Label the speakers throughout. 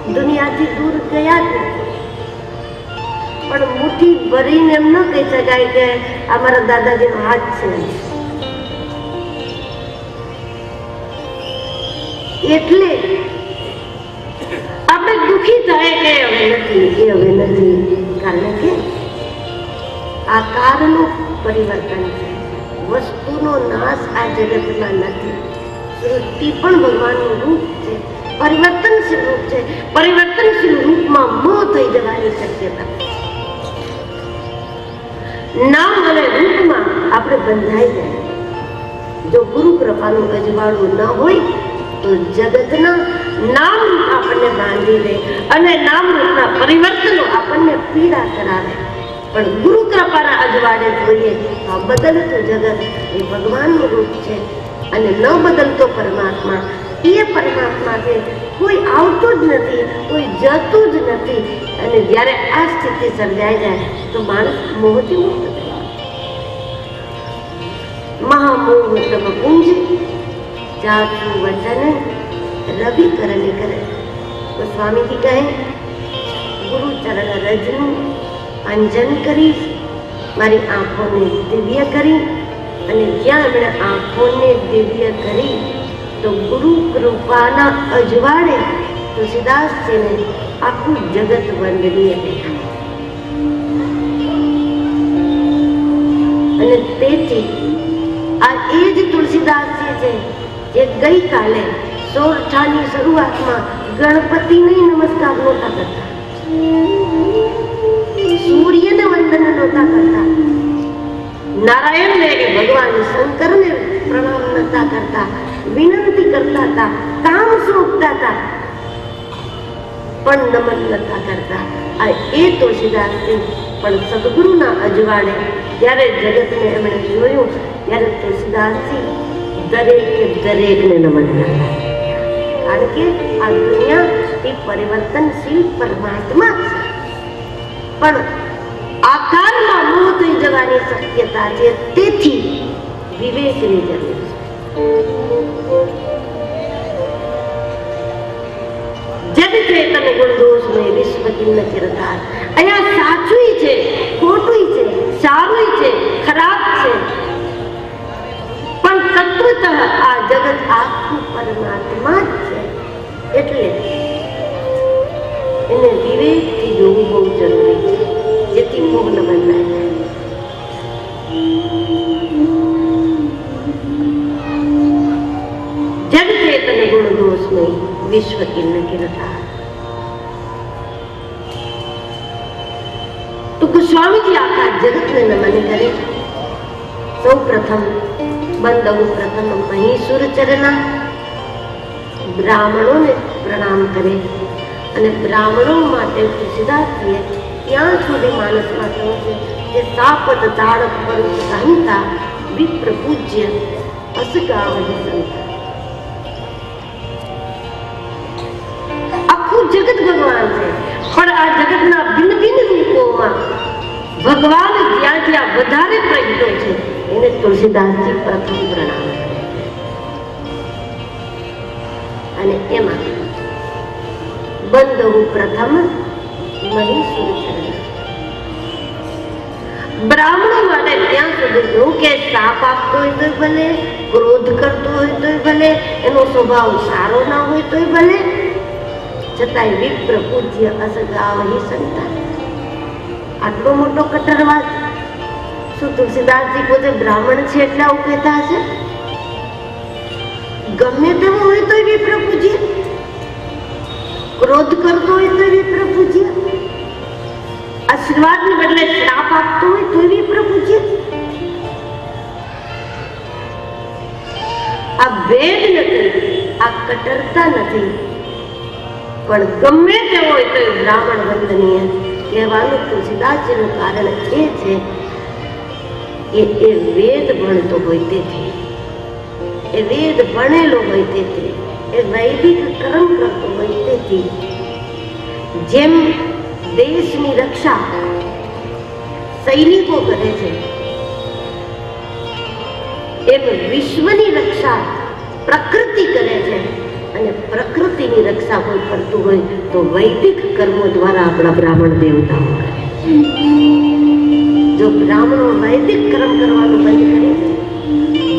Speaker 1: દુનિયાથી દૂર ગયા જ નથી. પણ મુઠ્ઠી ભરીને એમ ન કહી શકાય કે આ મારા દાદાજીનો હાથ છે. એટલે આપણે દુઃખી થાય કે હવે નથી, એ હવે નથી. કારણ કે આકારનું પરિવર્તન છે, વસ્તુનો નાશ આ જગતમાં નથી. સૃષ્ટિ પણ ભગવાનનું રૂપ છે, પરિવર્તનશીલ રૂપ છે. પરિવર્તનશીલ રૂપમાં મોહ થઈ જવાની શક્યતા. નામ અને રૂપમાં આપણે બંધાઈ જાય. જો ગુરુ કૃપાનું અજવાળું ન હોય તો જગતના નામ રૂપ આપણને બાંધી લે અને નામ રૂપના પરિવર્તનો આપણને પીડા કરાવે. પણ ગુરુ કૃપાના અજવાળે જોઈએ તો બદલતું જગત એ ભગવાનનું રૂપ છે અને ન બદલતો પરમાત્મા એ પરમાત્મા છે. કોઈ આવતું જ નથી, કોઈ જતું જ નથી. અને જ્યારે આ સ્થિતિ સર્જાઈ જાય તો માણસ મોહથી મુક્ત થાય. મહામોહ તમ પુંજ જાતું વચન રવિ કરને કરે. તો સ્વામીજી કહે ગુરુ ચરણ રજનું અંજન કરી મારી આંખોને દિવ્ય કરી. અને જ્યાં એમણે આંખોને દિવ્ય કરી તો ગુરુ કૃપાના અજવાળે તુલસીદાસજીને આખું જગત વંદનીય દેખાય. અને તેથી આ એ જ તુલસીદાસજી છે જે ગઈકાલે સોરઠાની શરૂઆતમાં ગણપતિને નમસ્કાર નહોતા કરતા, સૂર્યને વંદન નહોતા કરતા, નારાયણને કે ભગવાન શંકરને પ્રણામ નહોતા કરતા, વિનંતી કરતા હતા, કામ સોંપતા હતા, પણ નમન નહોતા કરતા. આ એ તુલસીદાસજી પણ સદગુરુના અજવાળે જ્યારે જગતને એમણે જોયું ત્યારે તુલસીદાસજી દરેકને નમન કરતા. કારણ કે આ દુનિયા એ પરિવર્તનશીલ પરમાત્મા છે, પણ આકારમાં મોહ થઈ જવાની શક્યતા છે. તેથી વિવેકની જરૂર છે. જગ ચેતન ગુણ દોષ મેં વિશ્વ કિન્ન ચિરકાર. અહીંયા સાચું છે, ખોટું છે, સારું છે, ખરાબ છે, પણ તત્વતઃ આ જગત આખું પરમાત્મા જ છે. એટલે એને વિવેકથી જોવું બહુ જરૂરી છે, જેથી મોહ ન બંધાય. જગ ચેતન ગુણ દોષ મેં વિશ્વ કિન્ન કિરતા. તો સ્વામીજી આખા જગતને નમન કરે. સૌ પ્રથમ બંદહુ પ્રથમ મહીસુર ચરના, બ્રાહ્મણોને પ્રણામ કરે. અને બ્રાહ્મણો માટે તુલસીદાસજીએ ત્યાં સુધી માનસમાં કહ્યું છે કે સાપત તાળક પરુષ સંતા વિપ્ર પૂજ્ય અસગાવહી સંતા. આખું જગત ભગવાન છે, પણ આ જગતના ભિન્ન ભિન્ન રૂપોમાં ભગવાન જ્યાં જ્યાં વધારે પ્રગટો છે એને તુલસીદાસજી પ્રથમ પ્રણામ કરે. અને એમાં બંદહુ પ્રથમ મહીસુર ચરણ. બ્રાહ્મણો માટે ત્યાં સુધી કહ્યું કે શાપ આપતો હોય તો ભલે, ક્રોધ કરતો હોય તો ભલે, એનો સ્વભાવ સારો ના હોય તો ભલે, છતાંય વિપ્ર પૂજ્ય અસગાવહી સંતા. આટલો મોટો કટ્ટરવાદ. શું તુલસીદાસજી પોતે બ્રાહ્મણ છે એટલે આવું કહેતા હશે? ગમે તેવો હોય તો વિપ્ર પૂજ્ય, ક્રોધ કરતો હોય તો વિપ્ર પૂજ્ય, આશીર્વાદને બદલે શ્રાપ આપતો હોય તો વિપ્ર પૂજ્ય. આ ભેદ નથી, આ કટ્ટરતા નથી, પણ ગમે તેવો હોય તો બ્રાહ્મણ વંદનીય કહેવાનું તુલસીદાસજીનું કારણ એ છે કે એ વેદ ભણતો હોય તેથી, એ વેદ ભણેલો હોય તેથી, એ વૈદિક કર્મ કરતો હોય તેથી, જેમ દેશની રક્ષા સૈનિકો કરે છે એમ વિશ્વની રક્ષા પ્રકૃતિ કરે છે. અને પ્રકૃતિની રક્ષા કોઈ કરતું હોય તો વૈદિક કર્મો દ્વારા આપણા બ્રાહ્મણ દેવતાઓ કરે. જો બ્રાહ્મણો વૈદિક કર્મ કરવાનું બંધ કરી દે,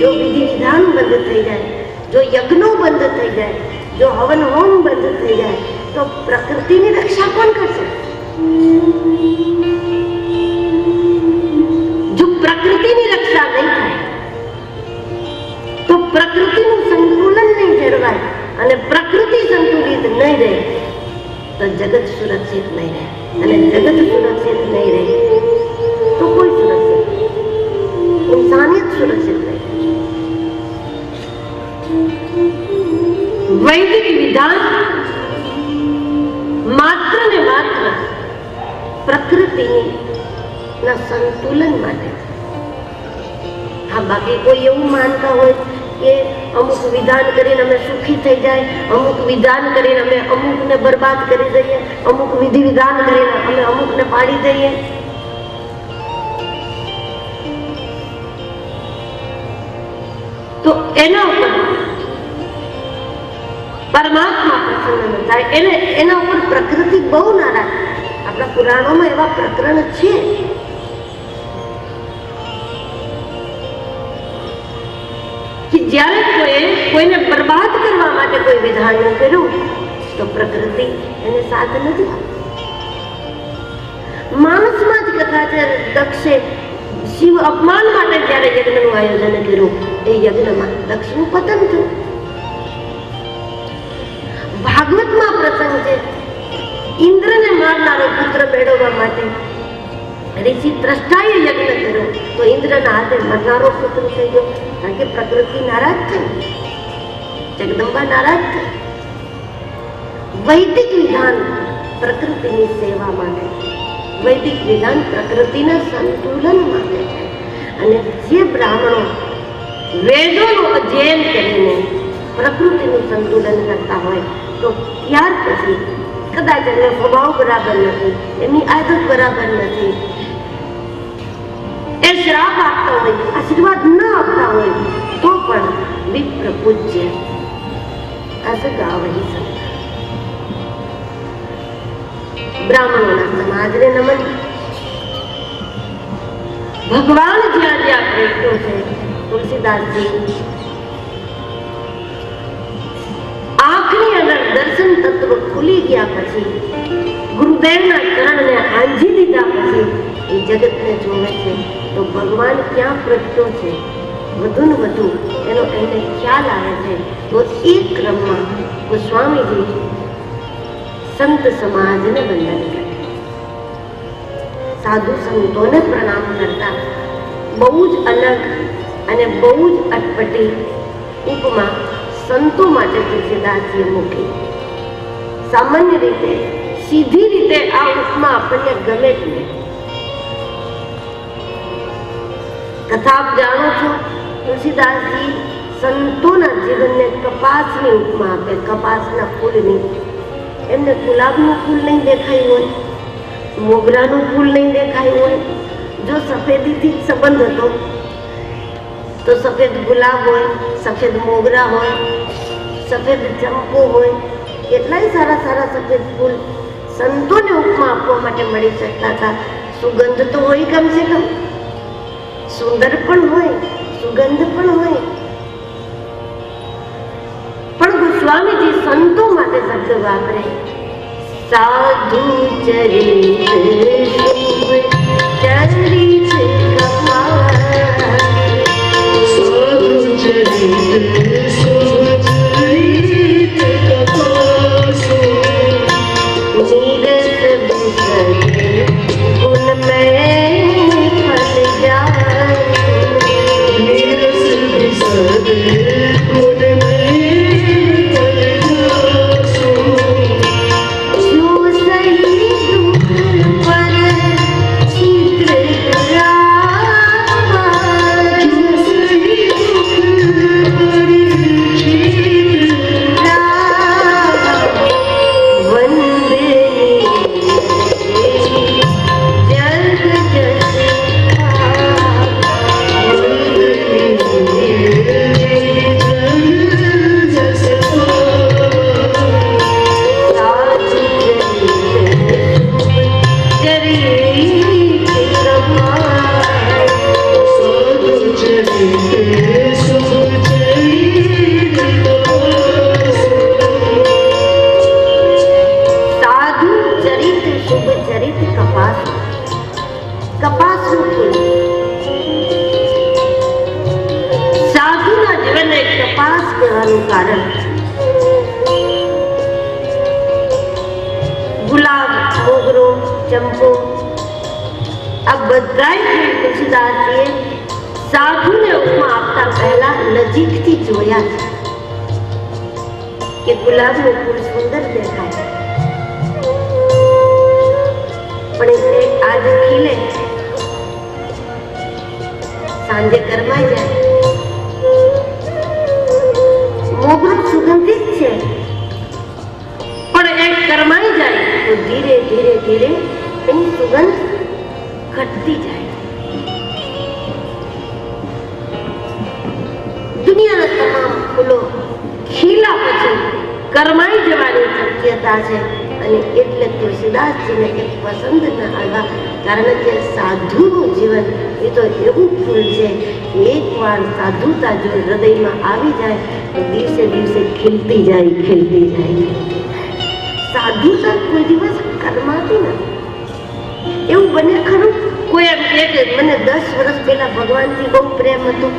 Speaker 1: જો વિધિ વિધાન બંધ થઈ જાય, જો યજ્ઞો બંધ થઈ જાય, જો હવન હોમ બંધ થઈ જાય, તો પ્રકૃતિની રક્ષા કોણ કરશે? જો પ્રકૃતિની રક્ષા નહીં થાય તો પ્રકૃતિનું સંતુલન નહીં જળવાય અને પ્રકૃતિ સંતુલિત નહીં રહે તો જગત સુરક્ષિત નહીં રહે, અને જગત સુરક્ષિત નહીં રહે તો કોઈ સુરક્ષિત, ઇન્સાનિયત સુરક્ષિત નહીં. વૈદિક વિધાન માત્ર ને માત્ર પ્રકૃતિના સંતુલન માટે. હા, બાકી કોઈ એવું માનતા હોય કે અમુક વિધાન કરીને અમે સુખી થઈ જાય, અમુક વિધાન કરીને અમે અમુકને બરબાદ કરી દઈએ, અમુક વિધિ વિધાન કરીને અમે અમુકને પાડી દઈએ, તો એના ઉપર પરમાત્મા પ્રસન્ન થાય. એના ઉપર પ્રકૃતિ બહુ નારાજ. આપણા પુરાણોમાં એવા પ્રકરણ છે કે જ્યારે કોઈને બરબાદ કરવા માટે કોઈ વિધાન કર્યું તો પ્રકૃતિ એને સાથ નથી આપતી. માણસમાં જ કથા છે, દક્ષે શિવ અપમાન માટે જ્યારે યજ્ઞનું આયોજન કર્યું, એ યજ્ઞમાં દક્ષનું પતન થયું. ભાગવતમાં પ્રસંગ છે, ઇન્દ્રને મારનારો પુત્ર મેળવવા માટે ઋષિ ત્રષ્ટાએ યજ્ઞ કર્યો તો ઇન્દ્રના હાથે મરનારો પુત્ર થઈ ગયો, કારણ કે પ્રકૃતિ નારાજ થઈ, જગદંબા નારાજ થઈ. વૈદિક વિધાન પ્રકૃતિની સેવા માટે, વૈદિક વિધાન પ્રકૃતિના સંતુલન માટે છે. અને જે બ્રાહ્મણો વેદોનું અધ્યયન કરીને પ્રકૃતિનું સંતુલન કરતા હોય તો ત્યાર પછી કદાચ એમનો સ્વભાવ બરાબર નથી, એમની આદત બરાબર નથી, એ શ્રાપ આપતા હોય, આશીર્વાદ ન આપતા હોય તો પણ વિપ્ર પૂજ્ય અસગાવહી સંત. બ્રાહ્મણોના સમાજને નમન. ભગવાન જ્યાં જ્યાં પ્રગટ્યો છે, તુલસીદાસજી આંખની અંદર દર્શન તત્વ ખુલી ગયા પછી, ગુરુદેવના ચરણને આંજી દીધા પછી એ જગતને જોવે છે તો ભગવાન ક્યાં પ્રગટ્યો છે વધુ ને વધુ એનો એને ખ્યાલ આવે છે. તો એ ક્રમમાં ગોસ્વામીજી સંત સમાજને વંદન કરે, સાધુ સંતોને પ્રણામ કરતા બહુ જ અલગ અને બહુ જ અટપટી ઉપમા સંતો માટે તુલસીદાસજીએ મૂકી. સામાન્ય રીતે સીધી રીતે આ ઉપમા આપણને ગમે જ નહીં. કથા આપ જાણો છો, તુલસીદાસજી સંતોના જીવનને કપાસની ઉપમા આપે, કપાસના ફૂલની. એમને ગુલાબનું ફૂલ નહીં દેખાયું હોય, મોગરાનું ફૂલ નહીં દેખાયું હોય. જો સફેદીથી જ સંબંધ હતો તો સફેદ ગુલાબ હોય, સફેદ મોગરા હોય, સફેદ ચંપો હોય, કેટલાય સારા સારા સફેદ ફૂલ સંતોને ઉપમા આપવા માટે મળી શકતા હતા. સુગંધ તો હોય, કમસે કમ સુંદર પણ હોય, સુગંધ પણ હોય. પણ ગોસ્વામીજી સંતો માટે શબ્દ વાપરે, સાધુ ચરિત શુભ ચરિત ગુલાબ, મોગરો, ચંપો આ બધાય તુલસીદાસજીએ સાધુને ઉપમા આપતા પહેલા નજીકથી જોયા છે કે ગુલાબનું ફૂલ સુંદર દેખાય પણ એ આજ ખીલે સાંજે કરમાઈ જાય. મોગરો સુગંધિત છે પણ એ કરમાઈ જાય તો ધીરે ધીરે ધીરે એની સુગંધ ઘટતી જાય. દુનિયાના તમામ ફૂલો ખીલા પછી કરમાઈ જવાની શક્યતા છે અને એટલે તુલસીદાસજીને એ પસંદ ન આવ્યા. કારણ કે સાધુનું જીવન એ તો એવું ફૂલ છે કે એકવાર સાધુતા જો હૃદયમાં આવી જાય તો દિવસે દિવસે ખીલતી જાય, ખીલતી જાય. સાધુતા કોઈ દિવસ કરમાતી નથી. એવું બને ખરું? કોઈ એમ કહે કે મને 10 વર્ષ પહેલા ભગવાનથી બહુ પ્રેમ હતો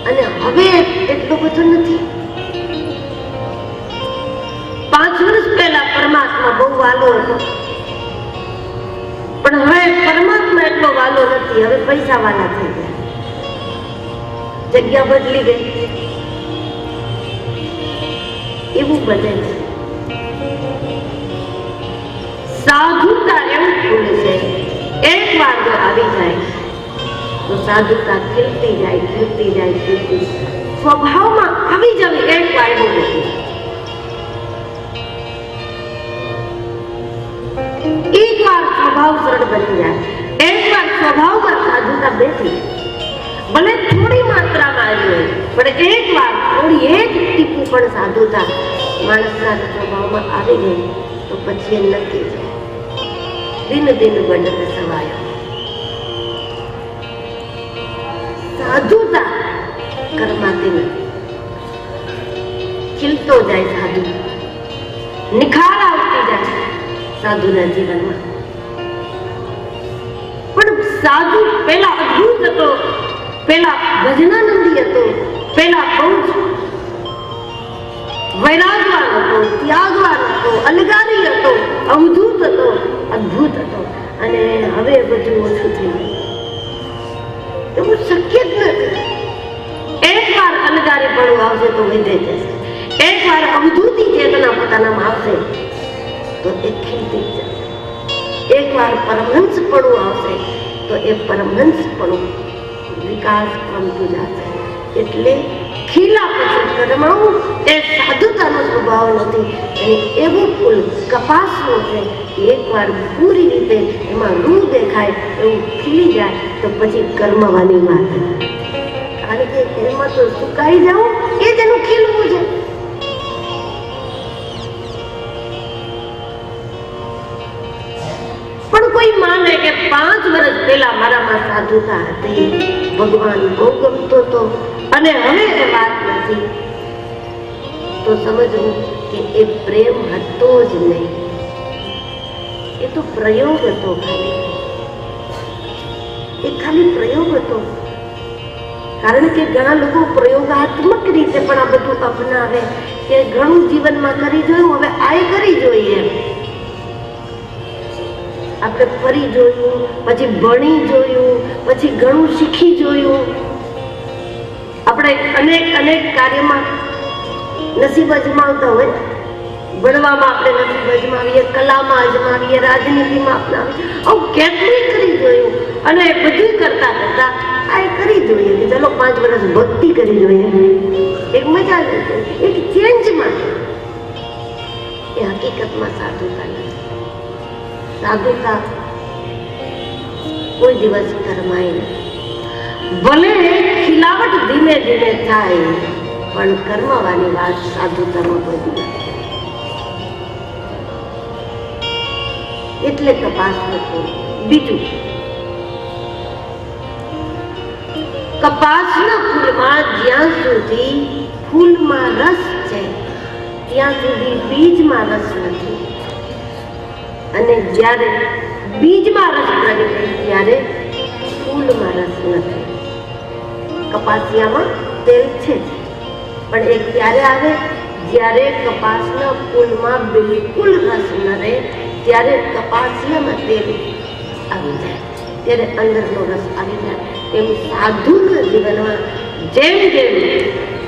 Speaker 1: અને હવે એટલો બધો નથી. 5 વર્ષ પહેલા પરમાત્મા બહુ વાલો હતો પણ હવે પરમાત્મા એટલો વાલો નથી. હવે પૈસા વાલા થઈ ગયા, જગ્યા બદલી ગઈ. એવું બને છે. સાધુતા એવું ફૂલ છે એક વાર જો આવી જાય તો સાધુતા ખીલતી જાય, ખીલતી જાય, ખીલતી. સ્વભાવમાં આવી જવી એક વાર એવું નથી. એક વાર સ્વભાવ સરળ બની જાય, એક વાર સ્વભાવમાં સાધુતા બેઠી, ભલે થોડી માત્રામાં આવી હોય પણ એક વાર થોડી એક ટીપું પણ સાધુતા માણસના સ્વભાવમાં આવી ગઈ તો પછી એ નક્કી છે દિન દિન બદલ સવાયો. સાધુતા કરમાતી નથી, ખીલતો જાય સાધુ, નિખાર આવતી જાય સાધુના જીવનમાં. પણ સાધુ પેલા અદ્ભુત હતો, પેલા ભજનાનંદી હતો, પેલા બહુ જ વૈરાગવાન હતો, ત્યાગવાન હતો, અલગારી હતો, અવધૂત હતો, અદ્ભુત હતો અને હવે બધું ઓછું થઈ ગયું. એવું શક્ય જ નથી. એક વાર અલગારી પડવું આવશે તો વધે જશે, એક વાર અવધૂતી ચેતના પોતાનામાં આવશે તો એ ખીલતી જશે, એક વાર પરમહંસ પડવું આવશે તો એ પરમહંસ પડવું વિકાસ પામતું જશે. એટલે ખીલા પછી કરમાવું એ સાધુતાનો સ્વભાવ નથી. અને એવું ફૂલ કપાસનું છે કે એકવાર પૂરી રીતે એમાં રૂ દેખાય એવું ખીલી જાય તો પછી કરમવાની વાત. કારણ કે એમાં તો સુકાઈ જવું એ જ એનું ખીલવું છે. પણ કોઈ માને કે 5 વર્ષ પહેલા મારામાં સાધુતા હતી, ભગવાન બહુ ગમતો હતો અને હવે એ વાત નથી, તો સમજવું કે એ પ્રેમ હતો જ નહીં, એ તો પ્રયોગ હતો. ખાલી પ્રયોગ હતો. કારણ કે ઘણા લોકો પ્રયોગાત્મક રીતે પણ આ બધું અપનાવે કે ઘણું જીવનમાં કરી જોયું, હવે આ કરી જોઈએ. આપણે ફરી જોયું, પછી ભણી જોયું, પછી ઘણું શીખી જોયું. આપણે અનેક અનેક કાર્યમાં નસીબ અજમાવતા હોય. ભણવામાં આપણે નસીબ અજમાવીએ, કલામાં અજમાવીએ, રાજનીતિમાં અપનાવીએ, આવું કેટલું કરી જોયું. અને બધું કરતા કરતા આ કરી જોઈએ કે ચલો 5 વર્ષ ભક્તિ કરી જોઈએ, એક મજા લેશે, એક ચેન્જ માટે. એ હકીકતમાં સાધુતા નથી. સાધુતા કોઈ દિવસ કરમાય નહીં. ભલે ખિલાવટ ધીમે ધીમે થાય પણ કરમાવાની વાત સાધુતામાં કોઈ દિવસ. એટલે તપાસ નથી. બીજું, કપાસના ફૂલમાં જ્યાં સુધી ફૂલમાં રસ છે ત્યાં સુધી બીજમાં રસ નથી, અને જ્યારે બીજમાં રસ પ્રગટે ત્યારે ફૂલમાં રસ નથી. કપાસિયામાં તેલ છે પણ એ ક્યારે આવે જ્યારે કપાસના ફૂલમાં બિલકુલ રસ ન રહે ત્યારે કપાસિયામાં તેલ આવી જાય, ત્યારે અંદરનો રસ આવી જાય. એમ સાધુના જીવનમાં જેમ જેમ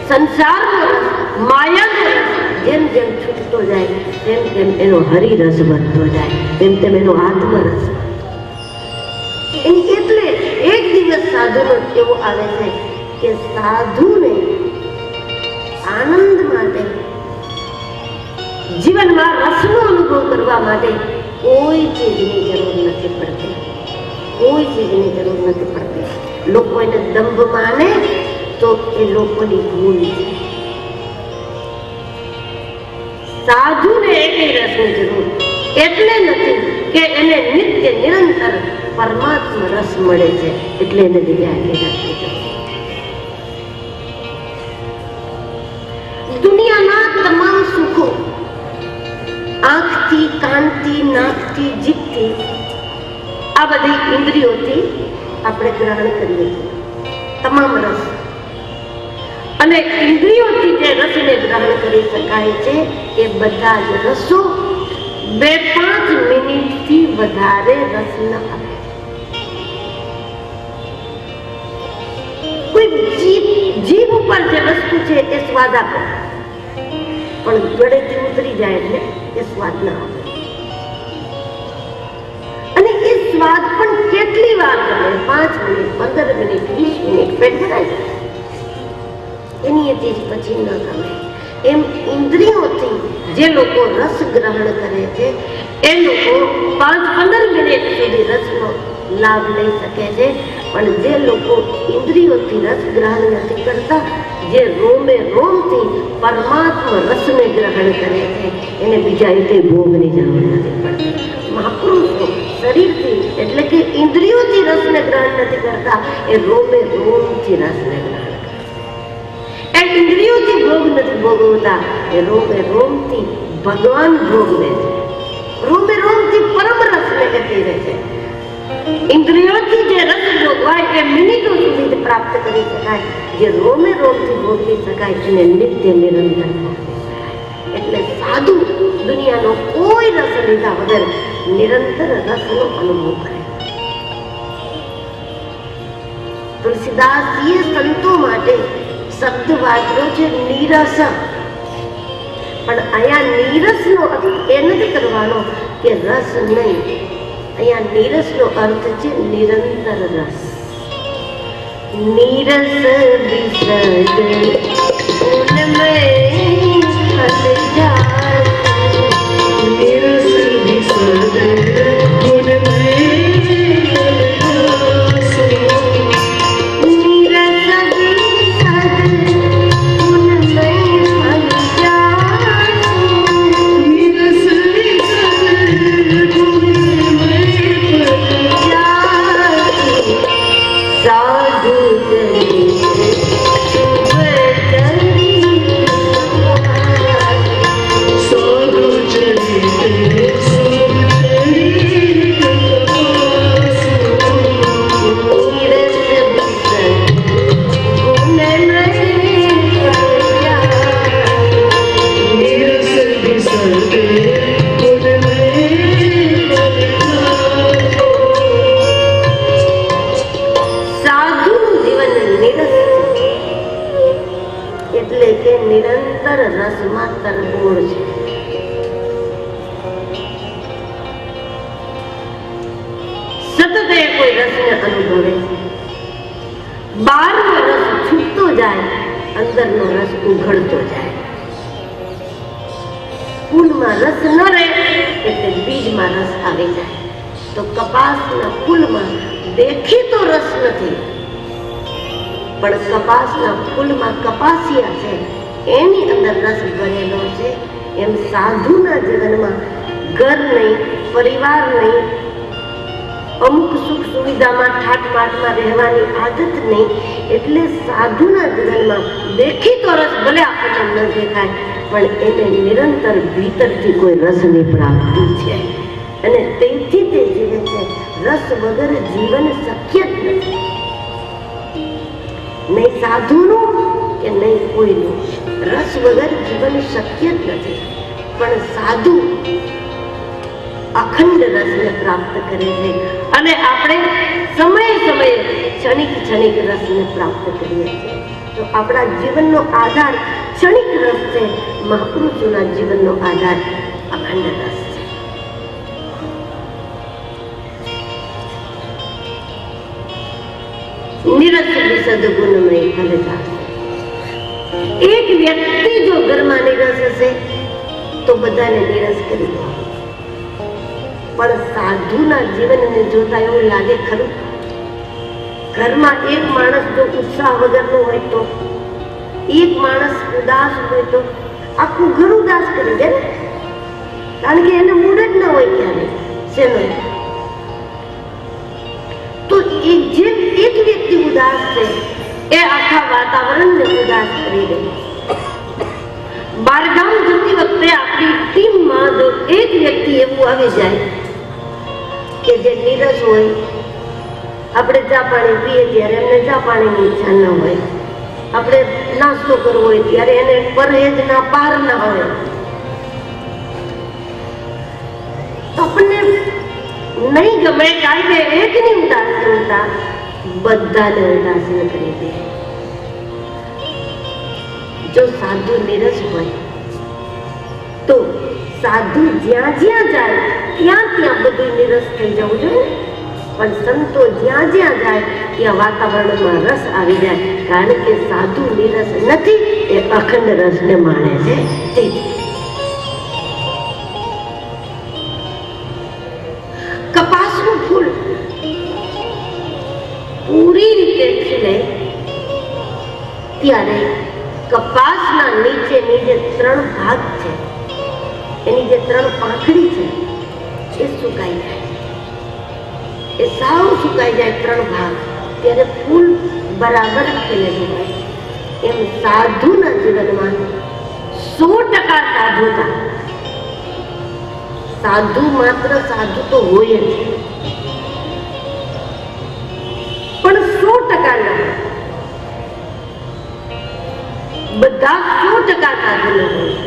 Speaker 1: સંસારનો રસ, માયાનો રસ જેમ જેમ છૂટતો જાય તેમ તેમ એનો હરિરસ વધતો જાય, તેમ તેમ એનો આત્મરસ. એટલે એક દિવસ સાધુનો એવો આવે છે કે સાધુને આનંદ માટે, જીવનમાં રસનો અનુભવ કરવા માટે કોઈ ચીજની જરૂર નથી પડતી, કોઈ ચીજની જરૂર નથી પડતી. લોકો એને દંભ માને તો એ લોકોની ભૂલ છે. સાધુને એકેય રસની જરૂર એટલે નથી કે એને નિત્ય નિરંતર પરમાત્મા રસ મળે છે, એટલે એને બીજા એકેય રસની જરૂર. દુનિયાના તમામ સુખો આંખથી, કાનથી, નાકથી, જીભથી, આ બધી ઇન્દ્રિયોથી આપણે ગ્રહણ કરીએ છીએ તમામ રસ. અને ઇન્દ્રિયોથી જે રસને ગ્રહણ કરી શકાય છે એ બધા જ રસો 2-5 મિનિટથી વધારે રસ ન આપે. કોઈ જીભ ઉપર જે વસ્તુ છે એ સ્વાદ આપે, પણ ગળેથી ઉતરી જાય એટલે એ સ્વાદ ન આપે. અને એ સ્વાદ પણ કેટલી વાર ગમે, 5 મિનિટ, 15 મિનિટ, 20 મિનિટ, પેટ ભરાઈ જાય, એની એ ચીજ પછી ન ગમે. એમ ઇન્દ્રિયોથી જે લોકો રસ ગ્રહણ કરે છે એ લોકો 5-15 મિનિટ સુધી રસનો લાભ લઈ શકે છે. પણ જે લોકો ઇન્દ્રિયોથી રસ ગ્રહણ નથી કરતા, જે રોમે રોમથી પરમાત્મા રસને ગ્રહણ કરે છે, એને બીજા એક ભોગની જરૂર નથી પડતી. મહાપુરુષો શરીરથી એટલે કે ઇન્દ્રિયોથી રસને ગ્રહણ નથી કરતા, એ રોમે રોમથી રસને ગ્રહણ કરે. એ ઇન્દ્રિયોથી ભોગ નથી ભોગવતા, એ રોમે રોમથી ભગવાન ભોગવે છે, રોમે રોમથી પરમ રસને ગતિ રહે છે. ઇન્દ્રિયોથી જે રસ ભોગવાય એ મિનિટો સુધી પ્રાપ્ત કરી શકાય, જે રોમે રોમથી ભોગવી શકાય એને નિત્ય નિરંતર ભોગવી શકાય. એટલે સાધુ દુનિયાનો કોઈ રસ લીધા વગર નિરંતર રસનો અનુભવ કરે. તુલસીદાસજીએ સંતો માટે શબ્દ વાપર્યો છે નીરસ. પણ અહીંયા નીરસનો અર્થ એ નથી કરવાનો કે રસ નહીં. અહીંયા નીરસનો અર્થ છે નિરંતર રસ. નીરસ વિસર્ગ ઉનમે હલ જાય, નીરસ વિસર્ગ ઉનમે નિરંતર રસમાં તરબોળ છે. સતત એ કોઈ રસને અનુભવે છે. બહારનો રસ છૂટતો જાય, અંદરનો રસ ઉઘડતો જાય. ફૂલમાં રસ ન રહે એટલે બીજમાં રસ આવી જાય. તો કપાસના ફૂલમાં દેખીતો રસ નથી, પણ કપાસના ફૂલમાં કપાસિયા છે, એની અંદર રસ ભરેલો છે. એમ સાધુના જીવનમાં ઘર નહીં, પરિવાર નહીં, અમુક સુખ સુવિધામાં ઠાઠમાઠમાં રહેવાની આદત નહીં. એટલે સાધુના જીવનમાં દેખીતો રસ ભલે આપણને ન દેખાય, પણ એને નિરંતર ભીતરથી કોઈ રસની પ્રાપ્તિ છે, અને તેથી તે જીવે છે. રસ વગર જીવન શક્ય જ નથી, નહીં સાધુનું કે નહીં કોઈનું. રસ વગર જીવન શક્ય જ નથી. પણ સાધુ અખંડ રસને પ્રાપ્ત કરે છે અને આપણે સમયે સમયે ક્ષણિક ક્ષણિક રસને પ્રાપ્ત કરીએ છીએ. તો આપણા જીવનનો આધાર ક્ષણિક રસ છે. મહાપુરુષોના જીવનનો આધાર અખંડ રસ છે. નિરસ વિસદ ગુણમય ફલતા. એક વ્યક્તિ જો ઘરમાં નિરસ હશે તો બધાને નિરસ કરી દે. પણ સાધુના જીવનને જોતા એવું લાગે ખરું, ઘરમાં એક માણસ જો ઉત્સાહ વગરનો હોય તો, એક માણસ ઉદાસ હોય તો આખું ઘર ઉદાસ કરી દે ને. કારણ કે એને મૂડ જ ન હોય ક્યારે શેનો. તો એક વ્યક્તિ ઉદાસ છે એ આખા વાતાવરણને ઉદાસ કરી દે. બારગામ જતી વખતે આપણી ટીમમાં જો એક વ્યક્તિ એવું આવી જાય કે જે નીરસ હોય, આપણે ચા પાણી પીએ ત્યારે એમને ચા પાણીની ઈચ્છા ન હોય, આપણે નાસ્તો કરવો હોય ત્યારે એને પરહેજના પાર ના હોય, તો આપણને નહીં ગમે. કારણ કે એકની ઉદાસીનતા બધાને ઉદાસીન કરી દે. જો સાધુ નિરસ હોય તો સાધુ જ્યાં જ્યાં જાય ત્યાં ત્યાં બધું નિરસ થઈ જવું જોઈએ. પણ સંતો જ્યાં જ્યાં જાય ત્યાં વાતાવરણમાં રસ આવી જાય. કારણ કે સાધુ નિરસ નથી, એ અખંડ રસને માણે છે. કપાસનું ફૂલ પૂરી રીતે ખીલે ત્યારે કપાસના નીચેની જે 3 ભાગ છે, એની જે 3 પાંખડી છે એ સુકાઈ જાય, એ સાવ સુકાઈ જાય 3 ભાગ. ત્યારે ફૂલ બરાબર ખીલેલું હોય. એમ સાધુના જીવનમાં 100% સાધુતા. સાધુ માત્ર સાધુ તો હોય જ, પણ 100% ના. બધા 100% સાધુ ન હોય,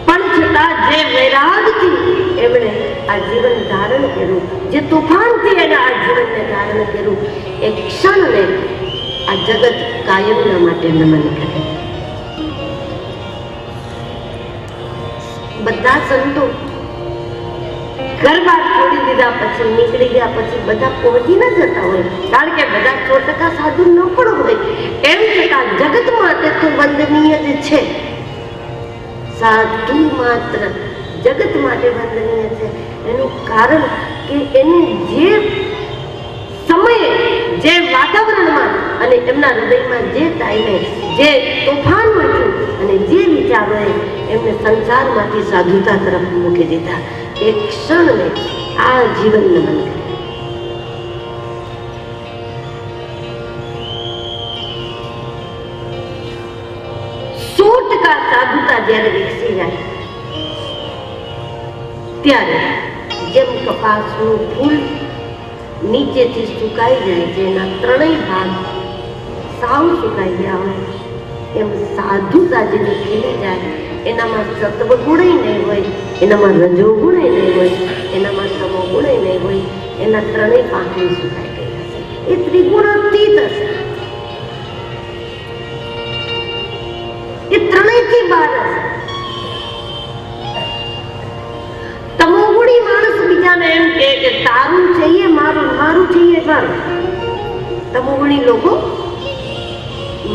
Speaker 1: પણ છતાં જે વૈરાગથી એમણે આ જીવન ધારણ કર્યું, જે તોફાનથી એને આ જીવનને ધારણ કર્યું, એ ક્ષણને આ જગત કાયમના માટે નમન કરે. બધા સંતો ઘર બહાર છોડી દીધા પછી, નીકળી ગયા પછી બધા પહોંચી ન જતા હોય. કારણ કે બધા 100% સાધુ ન પણ હોય. એમ છતાં જગત માટે તો વંદનીય જ છે. સાધુ માત્ર જગત માટે વંદનીય છે. એનું કારણ કે એને જે સમયે, જે વાતાવરણમાં અને એમના હૃદયમાં જે ટાઈમે જે તોફાન હતું અને જે વિચારોએ એમને સંસારમાંથી સાધુતા તરફ મૂકી દીધા, એ ક્ષણને આ જીવન નમન કરે. સાધુતા જ્યારે વિકસી જાય ત્યારે જેમ કપાસનું ફૂલ નીચેથી સુકાઈ જાય છે, એના 3 ભાગ સાવ સુકાઈ ગયા હોય, એમ સાધુતા જેને ખીલી જાય, એનામાં સત્વ ગુણ નહીં હોય, એનામાં રજો ગુણ નહીં હોય, એનામાં તમો ગુણ નહીં હોય, એના 3 પાંખડી સુકાઈ ગઈ હશે. એ ત્રિગુણાતીત હશે. એ 3થી બહાર હશે. તમોગુણી માણસ બીજાને એમ કહે કે તારું છે મારું, મારું છે તારું. તમોગુણી લોકો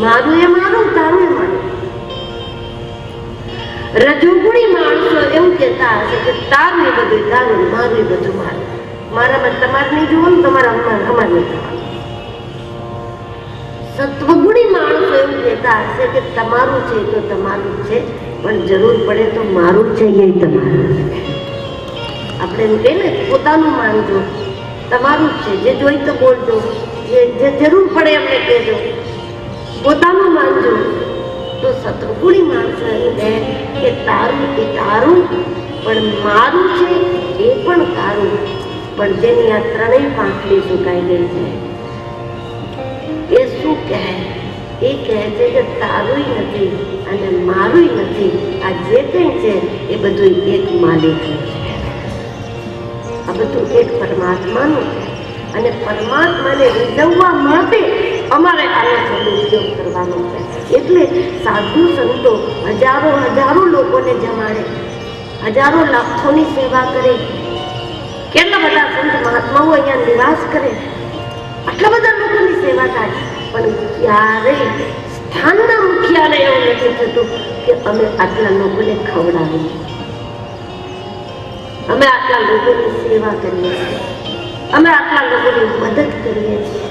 Speaker 1: મારું એ મારું, તારું એ મારું. રજોગુણી માણસો એવું કહેતા હશે કે તારું એ બધું તારું, મારું એ બધું મારું. મારામાં તમારે નહીં જોવાનું, તમારા અમારે નહીં જોવાનું. સત્વગુણી માણસો એવું કહેતા હશે કે તમારું છે તો તમારું છે, પણ જરૂર પડે તો મારું છે એ તમારું છે. આપણે એમ કહે ને, પોતાનું માનજો, તમારું જ છે, જે જોઈ તો બોલજો, જે જરૂર પડે એમને કહેજો, પોતાનું માનજો. તો સત્વગુણી માણસો એમ કહે કે તારું એ તારું, પણ મારું છે એ પણ તારું. પણ જેની આ 3 પાંખડી સુકાઈ ગઈ છે એ શું કહે? એ કહે છે કે તારુંય નથી અને મારુંય નથી, આ જે કંઈ છે એ બધું એક માલિકનું છે, આ બધું એક પરમાત્માનું છે. અને પરમાત્માને રીઝવવા માટે અમારે આનો સદુપયોગ કરવાનો છે. એટલે સાધુ સંતો હજારો લોકોને જમાડે, હજારો લાખોની સેવા કરે. કેટલા બધા સંત મહાત્માઓ અહીંયા નિવાસ કરે, આટલા બધા લોકોની સેવા થાય, પણ ક્યારેય સ્થાનના મુખિયાને એવું નથી થતું કે અમે આટલા લોકોને ખવડાવીએ, અમે આટલા લોકોની સેવા કરીએ છીએ, અમે આટલા લોકોની મદદ કરીએ છીએ.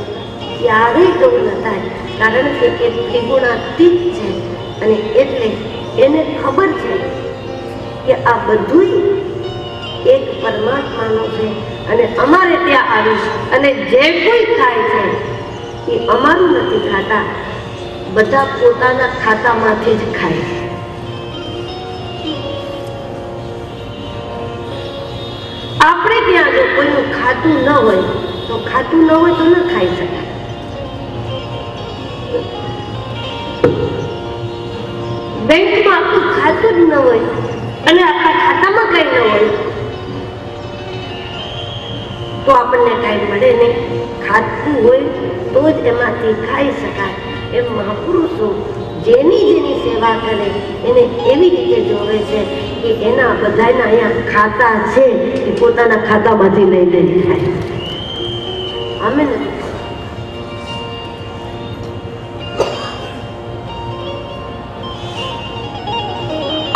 Speaker 1: ક્યારેય એવું ન થાય, કારણ કે એ ત્રિગુણાતીત છે. અને એટલે એને ખબર છે કે આ બધું એક પરમાત્માનું છે. અને અમારે ત્યાં આવી અને જે કોઈ ખાય છે એ અમારું નથી ખાતા, બધા પોતાના ખાતામાંથી જ ખાય છે. આપણે ત્યાં જો કોઈનું ખાતું ન હોય તો ન ખાઈ શકાય. બેંકમાં આપણું ખાતું જ ન હોય અને આપણા ખાતામાં કઈ ન હોય તો આપણને કાંઈ મળે નહીં. ખાતું હોય તો જ એમાંથી ખાઈ શકાય. એમ મહાપુરુષો જેની સેવા કરે એને એવી રીતે જોવે છે કે એના બધાના અહીંયા ખાતા છે એ પોતાના ખાતામાંથી લઈને ખાય. અમે નથી.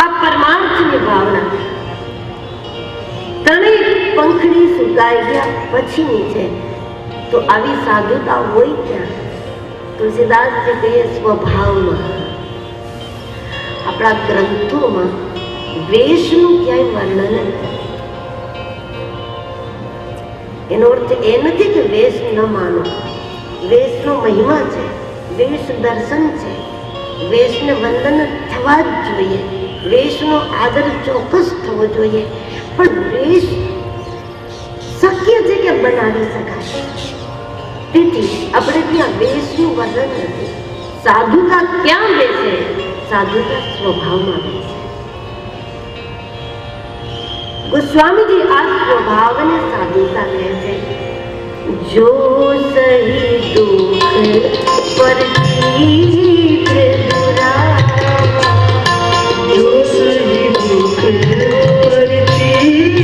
Speaker 1: આ પરમાર્થની ભાવના ત્રણેય પંખડી સુકાઈ ગયા પછીની છે. તો આવી સાધુતા હોય ત્યાં તુલસીદાસજી કહીએ સ્વભાવમાં. આપણા ગ્રંથોમાં વેશનું ક્યાંય વર્ણન નથી. એનો અર્થ એ નથી કે વેશ ન માનો, વેશનો મહિમા છે, વેશ દર્શન છે, વેશને વંદન થવા જ જોઈએ, વેશનો આદર ચોક્કસ થવો જોઈએ. પણ વેશ શક્ય છે કે બનાવી શકાય. તેથી આપણે ત્યાં વેશનું વર્ણન નથી. સાધુતા ક્યાં બેસે? સાધુતા સ્વભાવમાં બેસે. ગોસ્વામીજી આ સ્વભાવને સાધુતા કહે છે. જો સહી દુઃખ પર ચીત દુરાવા, જો સહી દુઃખ પર ચીત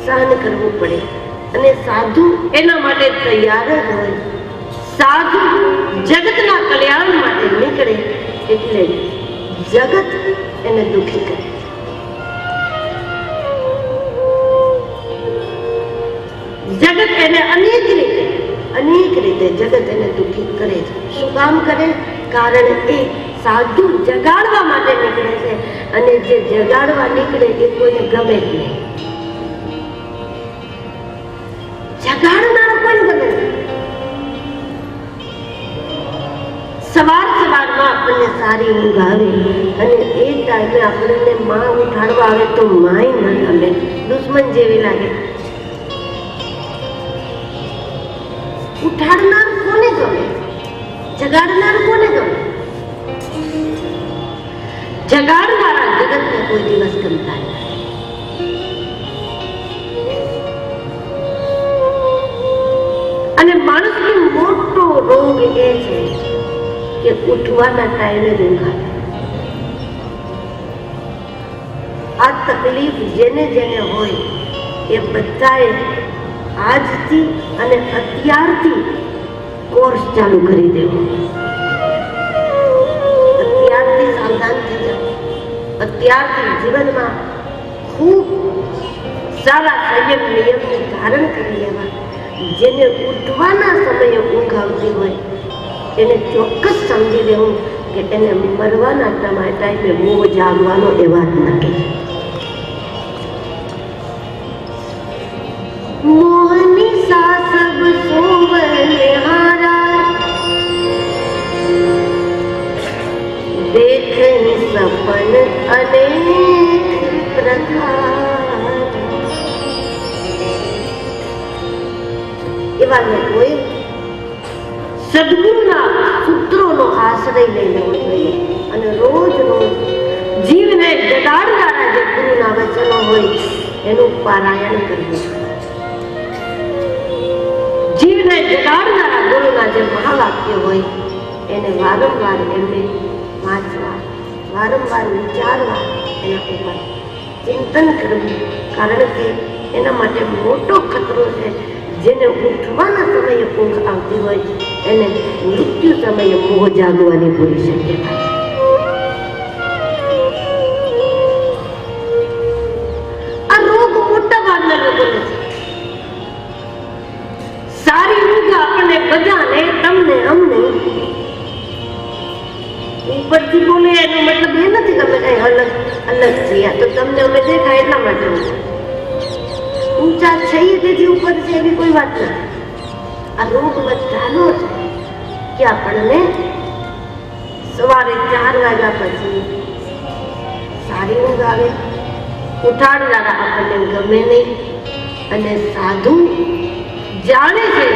Speaker 1: સહન કરવું પડે. અને સાધુ એના માટે તૈયાર જ હોય. સાધુ જગતના કલ્યાણ માટે નીકળે એટલે જગત એને દુઃખી કરે. જગત એને અનેક રીતે જગત એને દુઃખી કરે છે. શું કામ કરે? કારણ એ સાધુ જગાડવા માટે નીકળે છે, અને જે જગાડવા નીકળે એ કોઈને ગમે જ નહીં. જગાડનાર કોઈને ગમે નહીં. સવારમાં આપણને સારી ઊંઘ આવે અને એ ટાઈમે આપણને માં ઉઠાડવા આવે તો માય ન ગમે, દુશ્મન જેવી લાગે. ઉઠાડનાર કોને ગમે? જગાડનાર કોને ગમે? જગાડનારા જગતને કોઈ દિવસ ગમતા નથી. અને માણસનો મોટો રોગ એ છે કે ઉઠવાના ટાઈમે ઊંઘ આવે. આ તકલીફ જેને જેને હોય એ બધાએ આજથી અને અત્યારથી કોર્સ ચાલુ કરી દેવો. અત્યારથી સાવધાન થઈ જાવ. અત્યારથી જીવનમાં ખૂબ સારા સંયમ નિયમને ધારણ કરી લેવા. જેને ઉઠવાના સમયે ઊંઘ આવતી હોય એને ચોક્કસ સમજી લેવું કે એને મરવાના ટાઈમે મોહ જાગવાનો એ વાત નક્કી. મોહની સાસબ સોવનિહારા દેખની સપન અનેક પ્રકાર. એવા લોકોએ સદગુરુના સૂત્રોનો આશ્રય લઈ લેવો જોઈએ અને રોજ જીવને જગાડનારા જે ગુરુના વચનો હોય એનું પારાયણ કરવું. જીવને જગાડનારા ગુરુના જે મહાવાક્ય હોય એને વારંવાર એમને વાંચવા, વારંવાર વિચારવા, એના ઉપર ચિંતન કરવું. કારણ કે એના માટે મોટો ખતરો છે. જેને ઉઠવાના સમયે ઊંઘ આવતી હોય એને મૃત્યુ સમયે મોહ જાગવાની પૂરી શક્યતા છે. આ રોગ મોટા ભાગના લોકોને છે. સારી ઊંઘ આપણને બધાને, તમને, અમને ઉપરથી બોલે એનો મતલબ એ નથી કે અમે કઈ અલગ છીએ. તો તમને અમે દેખાય એટલા માટે ઊંચા છીએ તેથી ઉપર છે એવી કોઈ વાત નથી. આ રોગ બધાનો છે કે આપણને સવારે 4 વાગ્યા પછી સારી ઊંઘ આવે, ઉઠાડનારા આપણને ગમે નહીં, અને સાધુ જાણે છે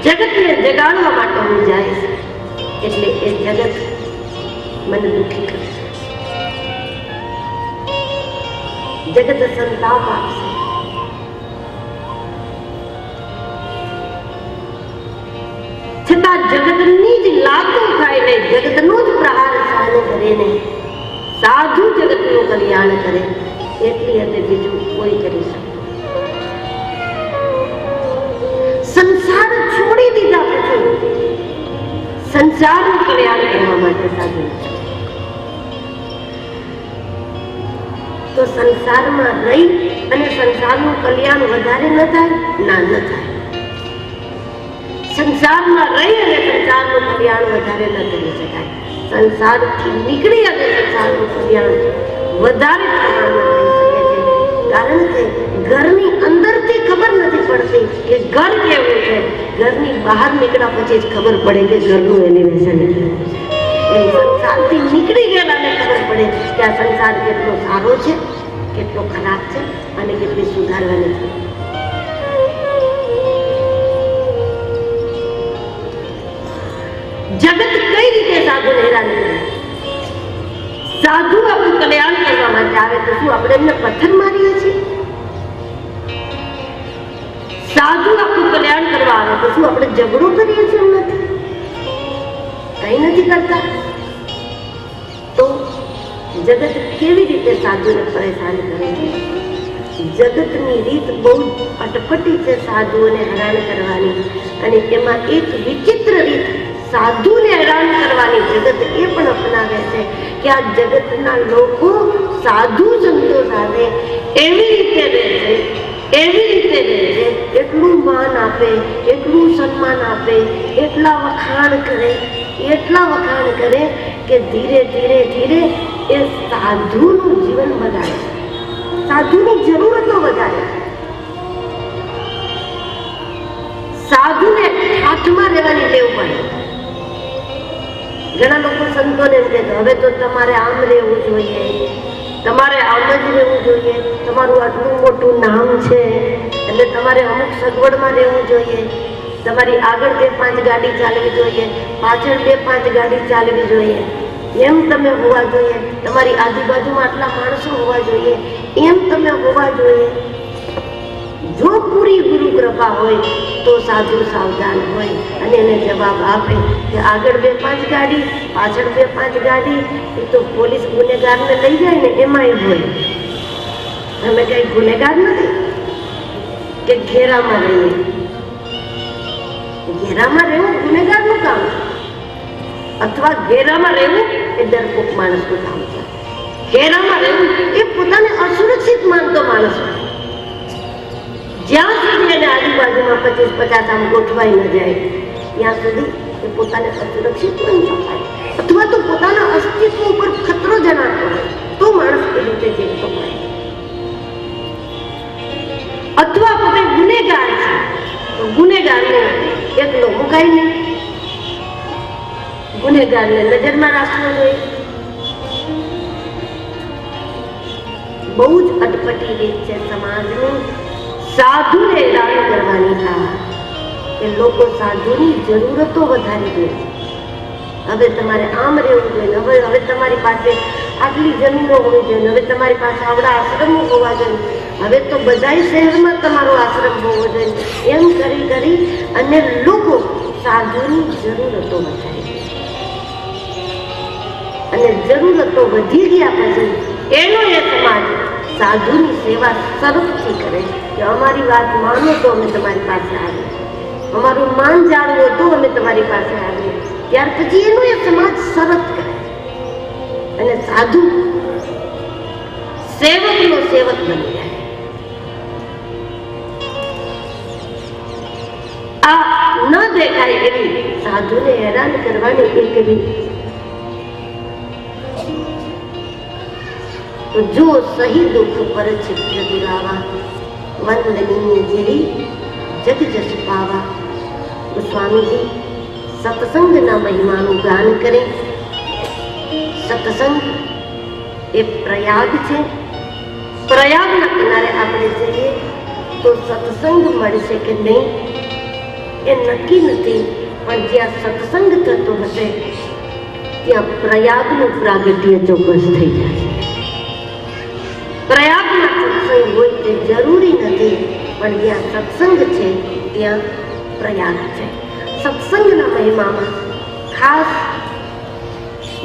Speaker 1: જગતને જગાડવા માટે હું જાય છે એટલે એ જગત મને દુઃખી કરશે. જગત સંતાપ આપશે. છતાં જગતની જ લાતો ખાય ને, જગતનો જ પ્રહાર સહન કરે ને સાધુ જગતનું કલ્યાણ કરે એટલી હદે બીજું કોઈ કરી શકે. સંસાર છોડી દીધા પછી સંસારનું કલ્યાણ કરવા માટે સાધુ. તો સંસારમાં રહી અને સંસારનું કલ્યાણ વધારે ન થાય? ના, ન થાય. સંસારમાં રહી અને સંસારનું કલ્યાણ વધારે ન કરી શકાય. સંસારથી નીકળી અને સંસારનું કલ્યાણ વધારે પ્રમાણમાં થઈ શકે છે. કારણ કે ઘરની અંદરથી ખબર નથી પડતી કે ઘર કેવું છે. ઘરની બહાર નીકળ્યા પછી જ ખબર પડે કે ઘરનું એલિવેશન કેવું છે. એ સંસારથી નીકળી ગયેલાને ખબર પડે કે આ સંસાર કેટલો સારો છે, કેટલો ખરાબ છે અને કેટલી સુધારવાની છે. જગત કઈ રીતે સાધુને હેરાન કરે? સાધુ આપણું કલ્યાણ કરવા માટે આવે તો શું આપણે એમને પથ્થર મારીએ છીએ? સાધુ આપણું કલ્યાણ કરવા આવે તો શું આપણે ઝઘડો કરીએ છીએ? નથી, કઈ નથી કરતા. તો જગત કેવી રીતે સાધુને પરેશાન કરે છે? જગતની રીત બહુ અટપટી છે સાધુઓને હેરાન કરવાની, અને એમાં એક વિચિત્ર રીત સાધુને હેરાન કરવાની જગત એ પણ અપનાવે છે કે આ જગતના લોકો સાધુ સંતો સાથે એવી રીતે રહે છે, એવી રીતે રહે છે, એટલું માન આપે, એટલું સન્માન આપે, એટલા વખાણ કરે કે ધીરે ધીરે ધીરે એ સાધુનું જીવન બગાડે, સાધુની જરૂરતો વધારે. સાધુને હાથમાં રહેવાની ટેવ પડે. ઘણા લોકો સંતોને એમ કહે હવે તો તમારે આમ રહેવું જોઈએ, તમારે આમ જ રહેવું જોઈએ, તમારું આટલું મોટું નામ છે એટલે તમારે અમુક સગવડમાં રહેવું જોઈએ, તમારી આગળ 2-5 ગાડી ચાલવી જોઈએ, પાછળ 2-5 ગાડી ચાલવી જોઈએ, એમ તમે હોવા જોઈએ, તમારી આજુબાજુમાં આટલા માણસો હોવા જોઈએ, એમ તમે હોવા જોઈએ. જો પૂરી ગુરુ કૃપા હોય તો સાધુ સાવધાન હોય અને એને જવાબ આપે કે આગળ 2-5 ગાડી, પાછળ 2-5 ગાડી, એ તો પોલીસ ગુનેગારને લઈ જાય ને એમાંય હોય. અમે કઈ ગુનેગાર નથી કે ઘેરામાં રહીએ. ઘેરામાં રહેવું ગુનેગારનું કામ છે, અથવા ઘેરામાં રહેવું એ ડરપોક માણસનું કામ છે. ઘેરામાં રહેવું એ પોતાને અસુરક્ષિત માનતો માણસ છે. જ્યાં સુધી એને આજુબાજુમાં 50 આમ ગોઠવાઈ ન જાય ત્યાં સુધી એ પોતાને અસુરક્ષિત માની શકાય, અથવા તો પોતાના અસ્તિત્વ ઉપર ખતરો જણાતો હોય તો માણસ એ રીતે જીવતો હોય. અથવા પોતે ગુનેગાર છે તો ગુનેગારને એકલો મુકાય નહીં, ગુનેગારને નજરમાં રાખવો જોઈએ. બહુ જ અટપટી રીત છે સમાજની સાધુને હેરાન કરવાની. કે લોકો સાધુની જરૂરતો વધારી દે છે. હવે તમારે આમ રહેવું જોઈએ, હવે તમારી પાસે આટલી જમીનો હોવી જોઈએ, હવે તમારી પાસે આવડા આશ્રમો હોવા જોઈએ, હવે તો બધા શહેરમાં તમારો આશ્રમ હોવો જોઈએ, એમ કરી કરી અને લોકો સાધુની જરૂરતો વધારી દે. અને જરૂરતો વધી ગયા પછી એનો એ સમાજ સાધુની સેવા શરતથી કરે કે અમારી વાત માનો તો અમે તમારી પાસે આવીએ, અમારું માન જાળવો તો અમે તમારી પાસે આવીએ. ત્યાર પછી એનો એ સમાજ શરત કરે અને સાધુ સેવકનો સેવક બની જાય. આ ન દેખાય એવી સાધુને હેરાન કરવાની એક રીત. તો જો સહી દુઃખ પર ચિત્ર દુરાવા, વંદનીય જેરી જગ જસ પાવા. તો સ્વામીજી સત્સંગના મહિમાનું ગાન કરે. સત્સંગ એ પ્રયાગ છે. પ્રયાગના કિનારે આપણે જઈએ તો સત્સંગ મળશે કે નહીં એ નક્કી નથી, પણ જ્યાં સત્સંગ થતો હશે ત્યાં પ્રયાગનું પ્રાગટ્ય ચોક્કસ થઈ જશે. પ્રયાગમાં સત્સંગ હોય તે જરૂરી નથી, પણ જ્યાં સત્સંગ છે ત્યાં પ્રયાગ છે. સત્સંગના મહિમામાં ખાસ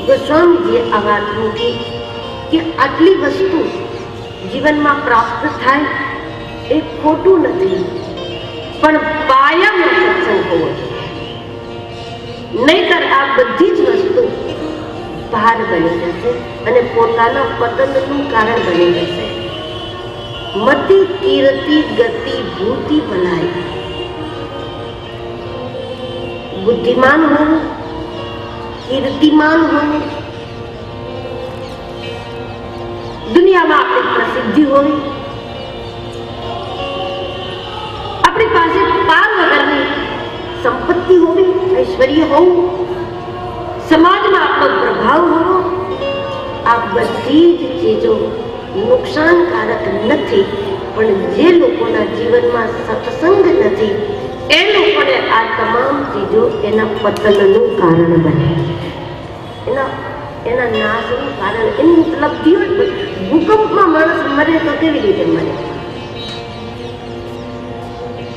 Speaker 1: ગોસ્વામીજીએ આ વાત મૂકી કે આટલી વસ્તુ જીવનમાં પ્રાપ્ત થાય એ ખોટું નથી, પણ પાયામાં સત્સંગ હોવો જોઈએ. નહીતર આ બધી જ વસ્તુ ભાર બની જશે અને પોતાના પતનનું કારણ બની જશે. મતિ કીર્તિ ગતિ ભૂતિ ભલાઈ. બુદ્ધિમાન હોવું, કીર્તિમાન હોવું, દુનિયામાં આપણી પ્રસિદ્ધિ હોવી, આપણી પાસે પાર વગરની સંપત્તિ હોવી, ઐશ્વર્ય હોવું, સમાજમાં આપણો પ્રભાવ હોવો, આ બધી જ ચીજો નુકસાનકારક નથી, પણ જે લોકોના જીવનમાં સત્સંગ નથી એ લોકોને આ તમામ ચીજો એના પતનનું કારણ બને, એના નાશનું કારણ, એની ઉપલબ્ધિઓ. ભૂકંપમાં માણસ મરે તો કેવી રીતે મરે?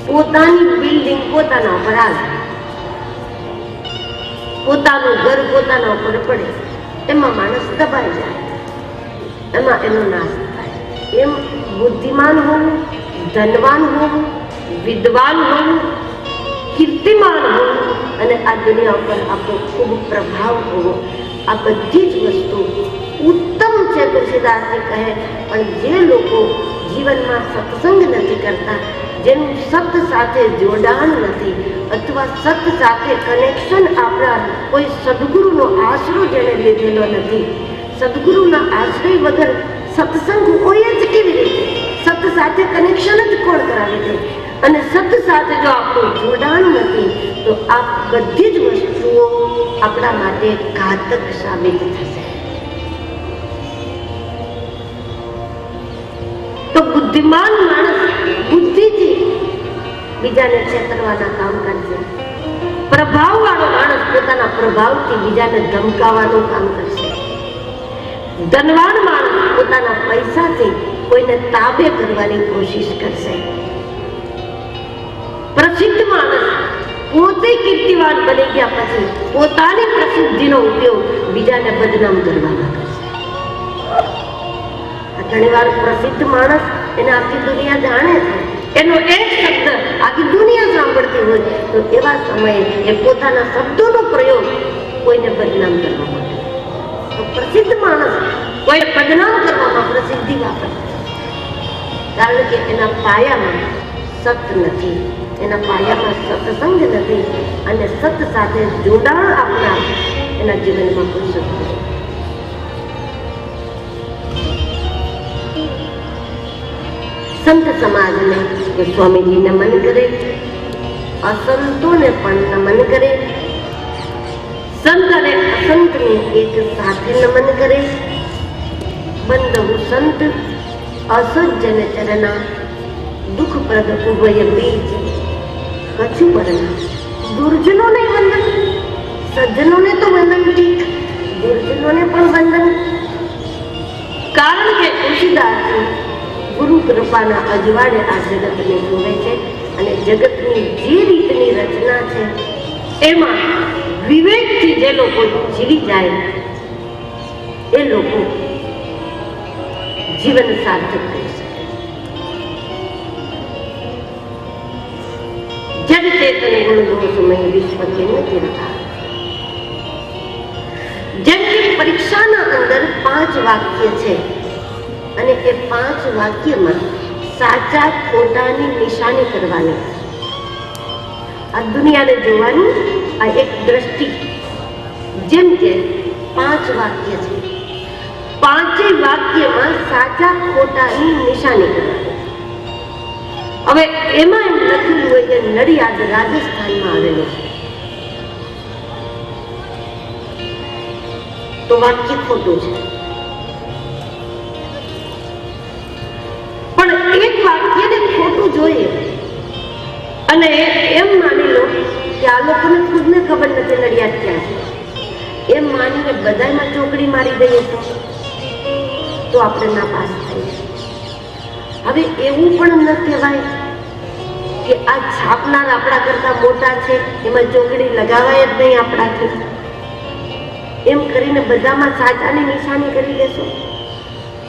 Speaker 1: પોતાની બિલ્ડિંગ પોતાના ઉપર આવે, પોતાનું ઘર પોતાના ઉપર પડે, એમાં માણસ દબાઈ જાય, એમાં એનો નાશ થાય. એમ બુદ્ધિમાન હોવું, ધનવાન હોવું, વિદ્વાન હોવું, કીર્તિમાન હોવું, અને આ દુનિયા ઉપર આપણો ખૂબ પ્રભાવ હોવો, આ બધી જ વસ્તુ ઉત્તમ છે તુલસીદાસજી કહે. પણ જે લોકો જીવનમાં સત્સંગ નથી કરતા, જેનું સત સાથે જોડાણ નથી, અથવા સત સાથે કનેક્શન આપણા કોઈ સદગુરુનો આશરો જેને લીધેલો નથી, સદગુરુના આશ્રય વગર સત્સંગ હોય જ કેવી રીતે? સત સાથે કનેક્શન જ કોણ કરાવી દે? અને સત સાથે જો આપણું જોડાણ નથી તો આ બધી જ વસ્તુઓ આપણા માટે ઘાતક સાબિત થશે. તો બુદ્ધિમાન માણસ બુદ્ધિથી બીજાને છેતરવાના કામ કરશે. પ્રભાવવાળો માણસ પોતાના પ્રભાવથી બીજાને ધમકાવવાનું કામ કરશે. ધનવાન માણસ પોતાના પૈસાથી કોઈને તાબે કરવાની કોશિશ કરશે. પ્રસિદ્ધ માણસ પોતે કીર્તિવાન બની ગયા પછી પોતાની પ્રસિદ્ધિનો ઉપયોગ બીજાને બદનામ કરવામાં કરશે. ઘણીવાર પ્રસિદ્ધ માણસ એને આખી દુનિયા જાણે છે, એનો એક શબ્દ આખી દુનિયા સાંભળતી હોય, તો એવા સમયે એ પોતાના શબ્દોનો પ્રયોગ કોઈને બદનામ કરવા માટે, તો પ્રસિદ્ધ માણસ કોઈ બદનામ કરવામાં પ્રસિદ્ધિ વાપરે, કારણ કે એના પાયામાં સત નથી, એના પાયામાં સત્સંગ નથી, અને સત સાથે જોડાણ આપનાર એના જીવનમાં કોઈ સત નથી. સંત સમાજને સ્વામીજી નમન કરે, અસંતોને પણ નમન કરે, સંત અને અસંતને એક સાથે નમન કરે. બંધુ સંત અસજ્જન ચરણા, દુઃખપ્રદ ઉભય બીજ કછુ પરના. દુર્જનોને વંદન, સજ્જનોને તો વંદન ઠીક, દુર્જનોને પણ વંદન. કારણ કે તુલસીદાસ ગુરુ કૃપાના અજવાળે આ જગતને જોવે છે, અને જગતની જે રીતની રચના છે એમાં વિવેકથી જે લોકો જીવી જાય એ લોકો જીવન સાર્થક કરી શકે. જડ ચેતન ગુણ દોષમય વિશ્વ કે ચિંતા. જેમ કે પરીક્ષાના અંદર 5 વાક્ય છે, અને એ 5 વાક્યમાં સાચા ખોટાની નિશાની કરવાની. આ દુનિયાને જોવાની આ એક દ્રષ્ટિ. જેમ કે 5 વાક્ય છે, 5 વાક્યમાં સાચા ખોટાની નિશાની કરવાની. હવે એમાં એમ લખેલું હોય કે નડિયાદ રાજસ્થાનમાં આવેલું છે, તો વાક્ય ખોટું છે. પણ એક વાક્યને ખોટું જોઈએ અને એમ માની લો કે આ લોકોને ખુદને ખબર નથી નડિયાદ ક્યાં છે, એમ માનીને બધામાં ચોકડી મારી દઈએ તો આપણે નાપાસ થઈએ. હવે એવું પણ ન કહેવાય કે આ છાપનાર આપણા કરતા મોટા છે, એમાં ચોકડી લગાવાય જ નહીં આપણાથી, એમ કરીને બધામાં સાચાની નિશાની કરી દેશો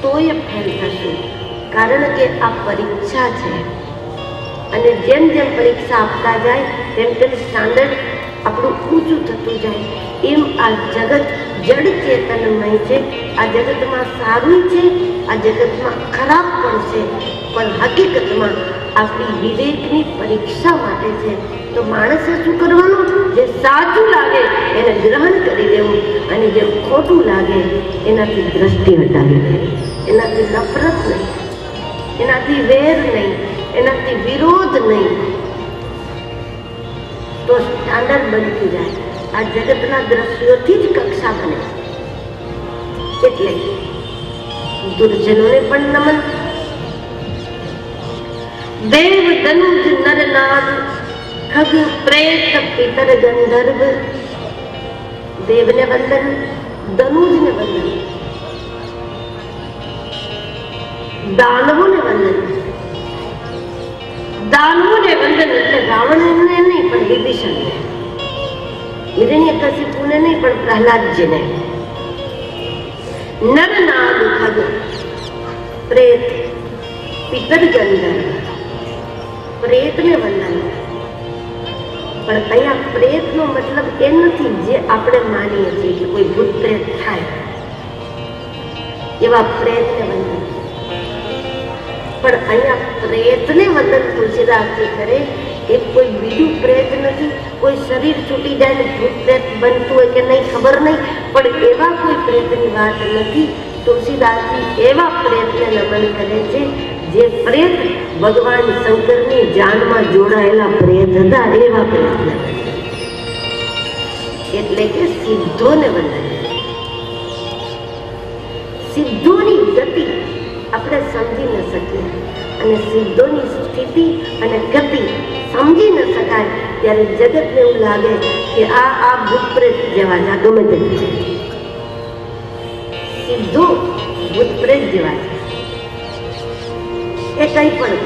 Speaker 1: તો એ ફેલ થશે. કારણ કે આ પરીક્ષા છે, અને જેમ જેમ પરીક્ષા આપતા જાય તેમ તેમ સ્ટાન્ડર્ડ આપણું ઊંચું થતું જાય. એમ આ જગત જડ ચેતનમય છે. આ જગતમાં સારું છે, આ જગતમાં ખરાબ પણ છે, પણ હકીકતમાં આપણી વિવેકની પરીક્ષા માટે છે. તો માણસે શું કરવાનું? જે સાચું લાગે એને ગ્રહણ કરી લેવું, અને જે ખોટું લાગે એનાથી દ્રષ્ટિ હટાવી દેવી. એનાથી નફરત નહીં, એનાથી વેર નહીં, એનાથી વિરોધ નહીં, તો સ્ટાન્ડર્ડ બનતું જાય. આ જગતના દ્રશ્યોથી જ કક્ષા બને. એટલે દુર્જનોને પણ નમન. દેવ દનુજ નર નાગ ખગ પ્રેત પિતર ગંધર્વ. દેવને વંદન, દનુજને વંદન, દાનવોને વંદન. દાનવોને વંદન એટલે રાવણને નહીં પણ વિભીષણને, હિરણ્યકશિપુને નહીં પણ પ્રહલાદજીને. નર નાગ ખગ પ્રેત પિતર ગંધર્વ. પ્રેતને વંદન, પણ અહીંયા પ્રેતનો મતલબ એ નથી જે આપણે માનીએ છીએ કે કોઈ ભૂત પ્રેત થાય એવા પ્રેતને વંદન. પણ અહીંયા પ્રેતને વંદન તુલસીદાસજી કરે એ કોઈ બીજું પ્રેત નથી. કોઈ શરીર છૂટી જાય ને ભૂત પ્રેત બનતું હોય કે નહીં ખબર નહીં, પણ એવા કોઈ પ્રેતની વાત નથી. તુલસીદાસજી એવા પ્રેતને નમન કરે છે જે પ્રેત ભગવાન શંકરની જાનમાં જોડાયેલા પ્રેત હતા, એવા પ્રેતને એટલે કે સિદ્ધોને વંદન. સિદ્ધોની ગતિ આપણે સમજી ન શકીએ અને સિદ્ધોની સ્થિતિ અને ગતિ સમજી ન શકાય ત્યારે જગતને એવું લાગે કે આ ભૂત પ્રેત જેવા છે, આ ગમે તે છે. સિદ્ધો ભૂત પ્રેત જેવા છે, એ કઈ પણ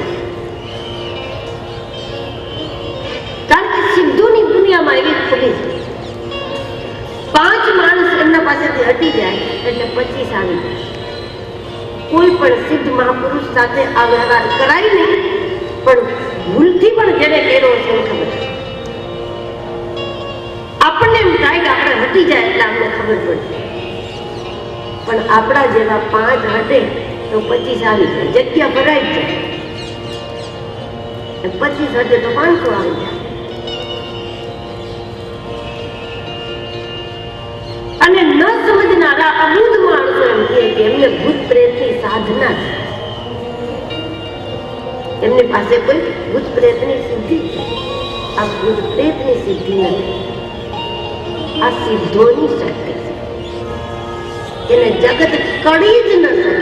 Speaker 1: કારણ કે સિદ્ધોની દુનિયામાં એવી ખુલી છે. 5 માણસ એમના પાસેથી હટી જાય એટલે 25 આવી જાય. કોઈ પણ સિદ્ધ મહાપુરુષ સાથે આ વ્યવહાર કરાય નહીં, પણ ભૂલથી પણ જેને કર્યો છે એ ખબર. આપણને એમ થાય કે આપણે હટી જાય એટલે અમને ખબર પડે, પણ આપણા જેવા 5 હટે તો 25 આવી જાય, જગ્યા ભરાઈ જાય. 25 હટે તો 500 આવી જાય. અને ન સમજનારા અબુધ માણસો એમ કહે કે એમને ભૂત પ્રેતની સાધના છે, એમની પાસે કોઈ ભૂત પ્રેતની સિદ્ધિ છે. આ ભૂત પ્રેતની સિદ્ધિ નથી, આ સિદ્ધોની શક્તિ છે. એને જગત કડી જ ન શકે.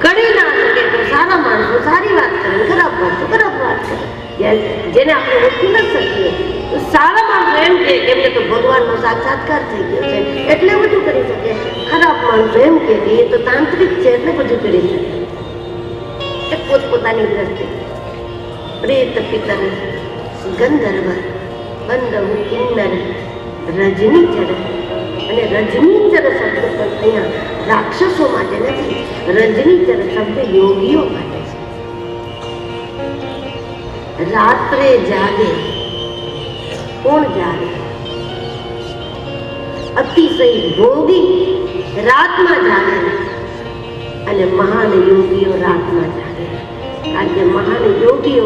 Speaker 1: કડી ના શકે તો સારા માણસો સારી વાત કરે, ખરાબ માણસો ખરાબ વાત કરે. જેને આપણે ઓળખી ન શકીએ તો સારા માણસો એમ કે એમને તો ભગવાનનો સાક્ષાત્કાર થઈ ગયો છે એટલે બધું કરી શકે. ખરાબ માણસો એમ કે એ તો તાંત્રિક છે એટલે બધું કરી શકે. એ પોતપોતાની દ્રષ્ટિ. પ્રેત પિતર ગંધર્વ બંધવ કિન્નર રજનીચર, અને રજનીચર શબ્દ પણ અહીંયા રાક્ષસો માટે નથી, રજનીચર શબ્દ યોગીઓ માટે છે. રાત્રે જાગે કોણ જાગે? અતિશય ભોગી રાતમાં જાગે અને મહાન યોગીઓ રાતમાં જાગે. કારણ કે મહાન યોગીઓ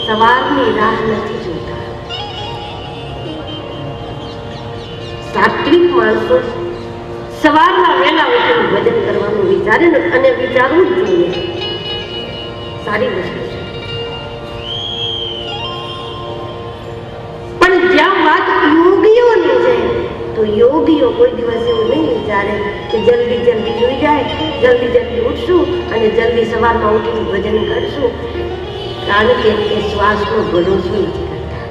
Speaker 1: સવારની રાહ નથી જોતા. સાત્વિક માણસો સવારના વહેલા ઉઠીને ભજન કરવાનું વિચારે અને વિચારવું જ જોઈએ. સારી વસ્તુ છે. પણ જ્યાં વાત યોગીઓની છે તો યોગીઓ કોઈ દિવસ એવું નહીં વિચારે કે જલ્દી જલ્દી સુઈ જાય, જલ્દી જલ્દી ઉઠશું અને જલ્દી સવારમાં ઉઠીને ભજન કરશું. કારણ કે એ શ્વાસનો ભરોસો નથી કરતા.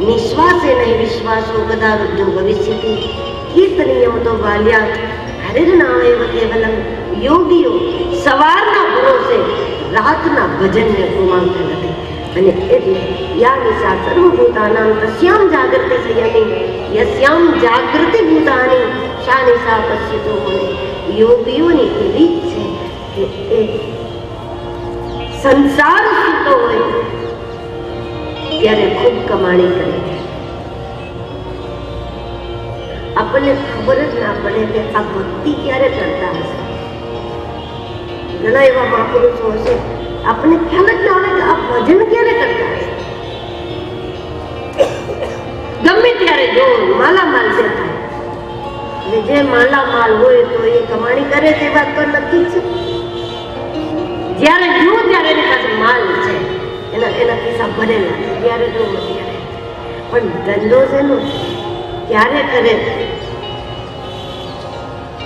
Speaker 1: નિશ્વાસે નહીં વિશ્વાસો કદા વૃદ્ધો ભવિષ્યતિ કીર્તનીયમ તો બાલ્યા હરિર્નામેવ કેવલમ. યોગીઓ સવારના ભરોસે રાતના ભજનને ગુમાવતા નથી. અને એટલે યા નિશા સર્વભૂતાનાં તસ્યામ જાગૃતિ સંયમી યસ્યામ જાગૃતિ ભૂતાની શા નિશા પશ્યતો મને. યોગીઓની એ રીત છે કે એ સંસાર સૂતો હોય ત્યારે ખૂબ કમાણી કરે છે. આપણને ખબર જ ના પડે કે આ ભક્તિ ક્યારે કરતા હશે. ઘણા એવા મહાપુરુષો હશે આપણને ખ્યાલ જ ના આવે કે આ ભજન ક્યારે કરતા હશે. ગમે ત્યારે જો માલામાલ જે થાય, જે માલામાલ હોય તો એ કમાણી કરે તે વાત તો નક્કી છે. જ્યારે જો ત્યારે એની પાસે માલ છે, એના પૈસા ભરેલા છે, ત્યારે જો ત્યારે. પણ ધંધો શેનો ક્યારે કરે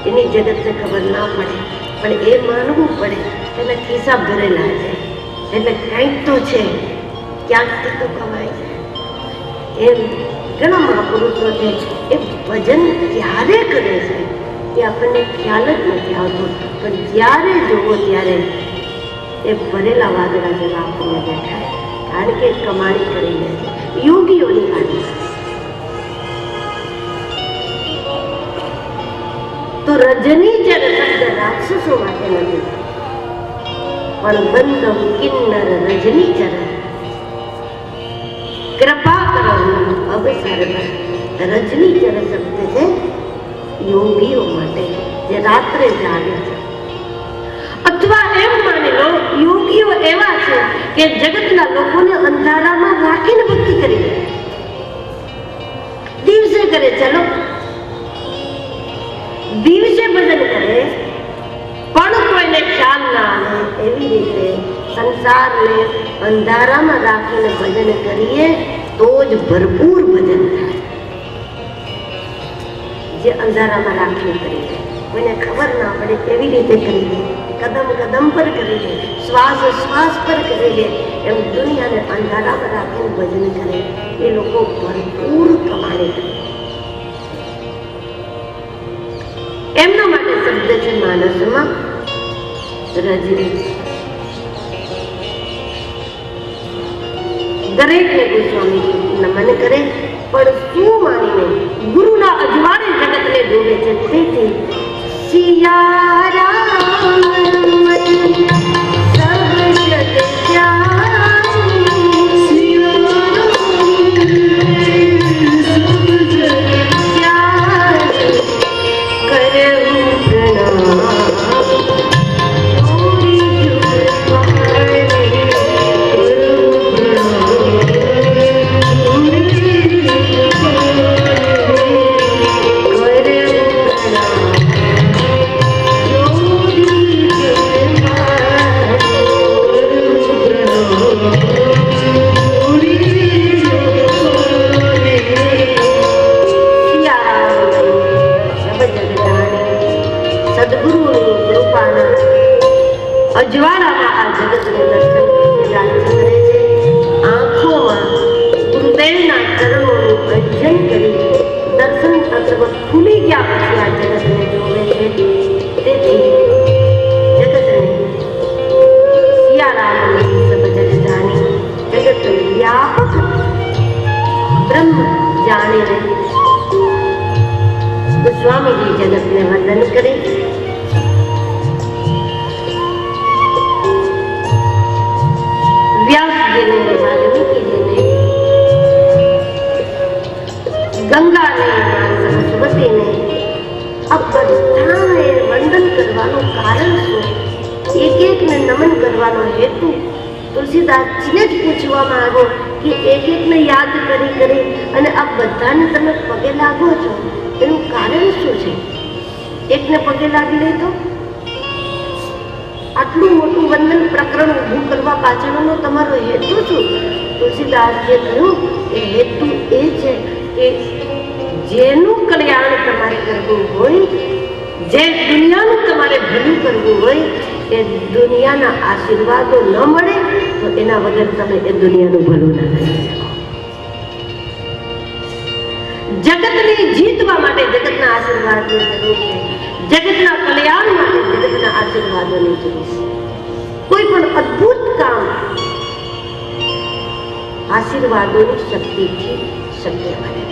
Speaker 1: એની જગતને ખબર ના પડે, પણ એ માનવું પડે એના ખિસ્સા ભરેલા છે એટલે કંઈક તો છે, ક્યાંકથી તો કમાય છે. એમ ઘણા મહાપુરુષો છે એ ભજન ક્યારે કરે છે એ આપણને ખ્યાલ જ નથી આવતો, પણ જ્યારે જોવો ત્યારે એ ભરેલા વાદળા જેવા આપણને દેખાય. કારણ કે કમાણી કરી લે છે યોગીઓની આદત. તો રજનીચર શબ્દ રાક્ષસો માટે નથી, પણ બંધવ કિન્નર રજનીચર कृपा करो अवसर पर रजनी चर शब्द છે યોગીઓ માટે જે રાત્રે જાગે છે, અથવા એમ માની લો યોગીઓ એવા છે કે જગતના લોકોને અંધારામાં રાખીને ભક્તિ કરી દે, દિવસે કરે, ચલો દિવસે ભજન કરે પણ કોઈને ખ્યાલ ના આવે એવી રીતે સંસારને અંધારામાં રાખીને ભજન કરીએ તો જ ભરપૂર ભજન થાય. જે અંધારામાં રાખીને કરીએ, કોઈને ખબર ના પડે એવી રીતે કરીએ, કદમ કદમ પર કરીએ, શ્વાસ શ્વાસ પર કરીએ, એમ દુનિયાને અંધારામાં રાખીને ભજન કરે એ લોકો ભરપૂર કમાણી કરે. એમના માટે શબ્દ છે માનસમાં રજની. દરેકને ગોસ્વામીજી નમન કરે, પણ શું માનીને ગુરુના અજવાળે જગતને જોવે છે. તેથી સિયા રામ સબ જગ જાની, સિયા અજવાળામાં આ જગતને દર્શન કરે છે. આંખોમાં ગુરુદેવના ચરણોનું ભજન કરી દર્શન તત્વ ખુલી ગયા પછી આ જગતને જોવે છે. તેથી જગતને સિયારામની સબ જગ જાણી, જગત વ્યાપક બ્રહ્મ જાણીને ગોસ્વામીજી જગતને વંદન કરે. વ્યાસજીને, વાલ્મીકીજીને, ગંગાને, સરસ્વતીને, આ બધાને વંદન કરવાનું કારણ શું? એક એકને નમન કરવાનો હેતુ તુલસીદાસજીને જ પૂછવામાં આવ્યો કે એક એકને યાદ કરી કરી અને આ બધાને તમે પગે લાગો છો, એનું કારણ શું છે? એકને પગે લાગી લે તો આટલું મોટું વંદન પ્રકરણ ઊભું કરવા પાછળનો તમારો હેતુ શું? તુલસીદાસજીએ કહ્યું કે હેતુ એ છે કે જેનું કલ્યાણ તમારે કરવું હોય, જે દુનિયાનું તમારે ભલું કરવું હોય, એ દુનિયાના આશીર્વાદો ન મળે તો એના વગર તમે એ દુનિયાનું ભલું ના કરી શકો. જગતને જીતવા માટે જગતના આશીર્વાદની જરૂર છે. જગતના કલ્યાણ માટે જગતના આશીર્વાદોની જરૂર છે. કોઈ પણ અદ્ભુત કામ આશીર્વાદોની શક્તિથી શક્ય બને.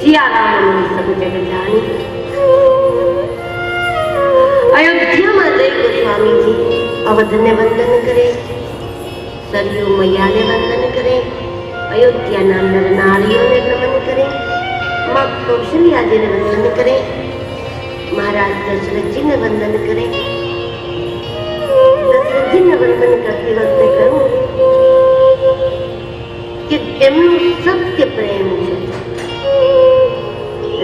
Speaker 1: સિયારામની સબ જગ જાણી. અયોધ્યામાં જઈ ગોસ્વામીજી અવધને વંદન કરે, સરયુ મૈયાને વંદન કરે, અયોધ્યાના નર નારીઓને નમન કરે, માં કૌશલ્યાજીને વંદન કરે, મહારાજ દશરથજીને વંદન કરે. દશરથજીને વંદન કરતી વખતે કહ્યું કે એમનું સત્ય પ્રેમ છે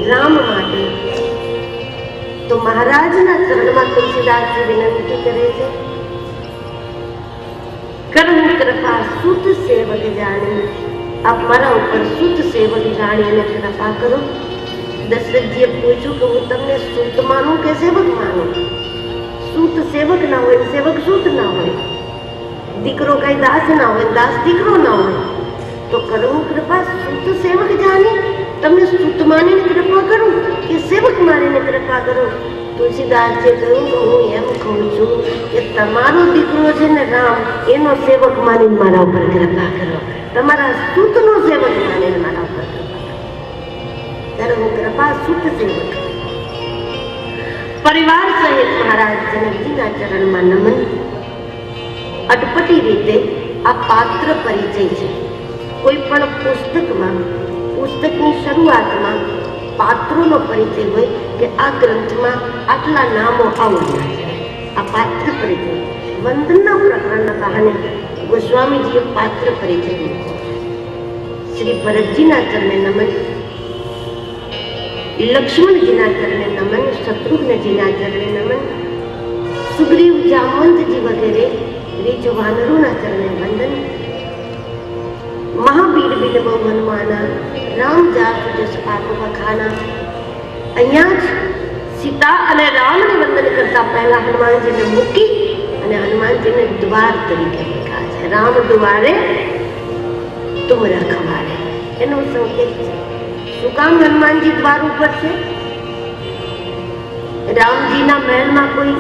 Speaker 1: રામ માટે. તો મહારાજના ચરણમાં તુલસીદાસજી વિનંતી કરે છે, કરમ કૃપા સુત સેવક જાણી. આપ મારા ઉપર સુત સેવક જાણીને કૃપા કરો. દશરથજીએ પૂછ્યું કે હું તમને સુત માનું કે સેવક માનું? સૂત સેવક ના હોય, સેવક સૂત ના હોય, દીકરો કઈ દાસ ના હોય, દાસ દીકરો ના હોય. તો કરું કૃપા સૂત સેવક જાણી, તમને સૂત માનીને કૃપા કરું કે સેવક માનીને કૃપા કરું? તુલસીદાસજીએ કહ્યું કે હું એમ કહું છું કે તમારો દીકરો છે ને રામ, એનો સેવક માનીને મારા ઉપર કૃપા કરો, તમારા સૂતનો સેવક માનીને મારા ઉપર કૃપા કરો. ત્યારે હું કૃપા સૂત સેવક પરિવાર સહિત મહારાજ જનકજીના ચરણમાં નમન. અટપટી રીતે આ પાત્ર પરિચય છે. કોઈ પણ પુસ્તકની શરૂઆતમાં પાત્રોનો પરિચય હોય કે આ ગ્રંથમાં આટલા નામો આવવાના છે. આ પાત્ર પરિચય વંદના પ્રકરણના બહાને ગોસ્વામીજીએ પાત્ર પરિચય મૂક્યો. શ્રી ભરતજીના ચરણે નમન, લક્ષ્મણજીના ચરણે નમન, શત્રુઘ્નજીના ચરણે નમન, સુગ્રીવ જામવંતજી વગેરે રીચ વાનરોના ચરણે વંદન, મહાવીર બિલવ હનુમાના, રામ જાત જસ પાપ વખાના. અહીંયા જ સીતા અને રામને વંદન કરતા પહેલા હનુમાનજીને મૂકી અને હનુમાનજીને દ્વાર તરીકે મૂક્યા છે. રામ દ્વારે તુમ રખવારે એનો સંકેત છે. શું કામ હનુમાનજી દ્વાર ઉપર છે? રામજીના મહેલમાં કોઈ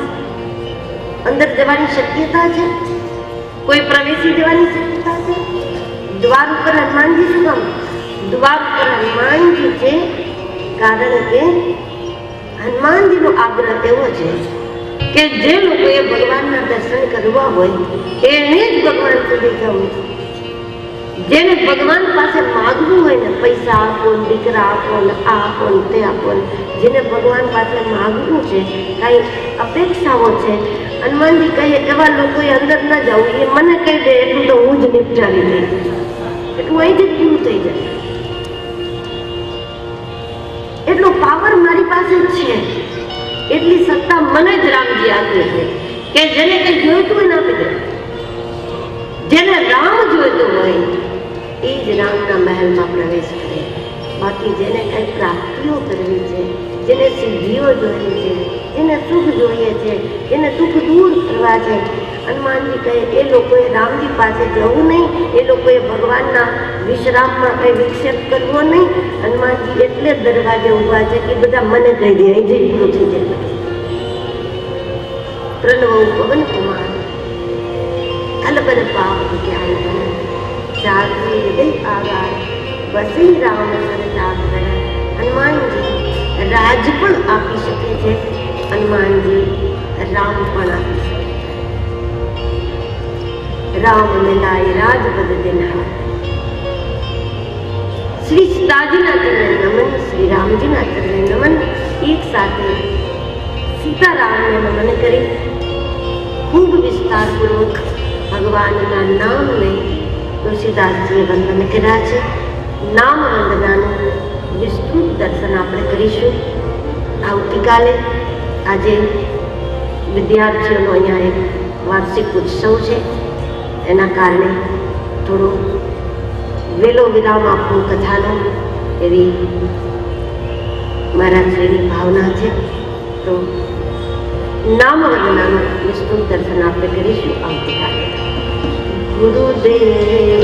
Speaker 1: અંદર જવાની શક્યતા છે? કોઈ પ્રવેશી જવાની શક્યતા છે? દ્વાર ઉપર હનુમાનજી શું કામ? દ્વાર ઉપર હનુમાનજી છે કારણ કે હનુમાનજીનો આગ્રહ એવો છે કે જે લોકોએ ભગવાનના દર્શન કરવા હોય એને જ ભગવાન સુધી જવું. જેને ભગવાન પાસે માગવું હોય ને, પૈસા આપો, દીકરા આપો, આ આપો, તે આપો, જેને ભગવાન પાસે માગવું છે, કઈ અપેક્ષાઓ છે, હનુમાનજી કહે એવા લોકોએ અંદર ન જવું. એ મને કહી દે એટલું તો હું જ નિપટાવી દઈશ, એટલું અહીંથી જ પૂરું થઈ જશે. એટલો પાવર મારી પાસે છે, એટલી સત્તા મને જ રામજી આપી છે કે જેને કઈ જોઈતું હોય ને આપી દે. જેને રામ જોઈતો હોય એ જ રામના મહેલમાં પ્રવેશ કરે. બાકી જેને કઈ પ્રાપ્તિઓ કરવી છે, જેને સિદ્ધિઓ જોઈએ છે, જેને સુખ જોઈએ છે, જેને દુઃખ દૂર કરવા છે, હનુમાનજી કહે એ લોકોએ રામજી પાસે જવું નહીં, એ લોકોએ ભગવાનના વિશ્રામમાં કઈ વિક્ષેપ કરવો નહીં. હનુમાનજી એટલે દરવાજે ઉભા છે કે બધા મને કહી દે અહીંથી પૂરું થઈ જાય. પ્રણવ પવન કુમાર અલબન પાપ જ્ઞાન બન જાગવી હૃદય આગાર બસી રામ સરદાર. હનુમાનજી રાજ પણ આપી શકે છે, હનુમાનજી રામ પણ આપી શકે. રામ મિલાય રાજ બદ દિન હાથ. શ્રી સીતાજીના ચરણે નમન, શ્રી રામજીના ચરણે નમન. એક સાથે સીતારામને નમન કરી ખૂબ વિસ્તારપૂર્વક ભગવાનના નામને તુલસીદાસજીએ વંદન કર્યા છે. નામ વંદનાનું વિસ્તૃત દર્શન આપણે કરીશું આવતીકાલે. આજે વિદ્યાર્થીઓનો અહીંયા એક વાર્ષિક ઉત્સવ છે, એના કારણે થોડો વેલો વિરામ આપવું કથાનો એવી મારા શ્રીની ભાવના છે. તો નામ વંદનાનું વિસ્તૃત દર્શન આપણે કરીશું આવતીકાલે. ગુરુદેવ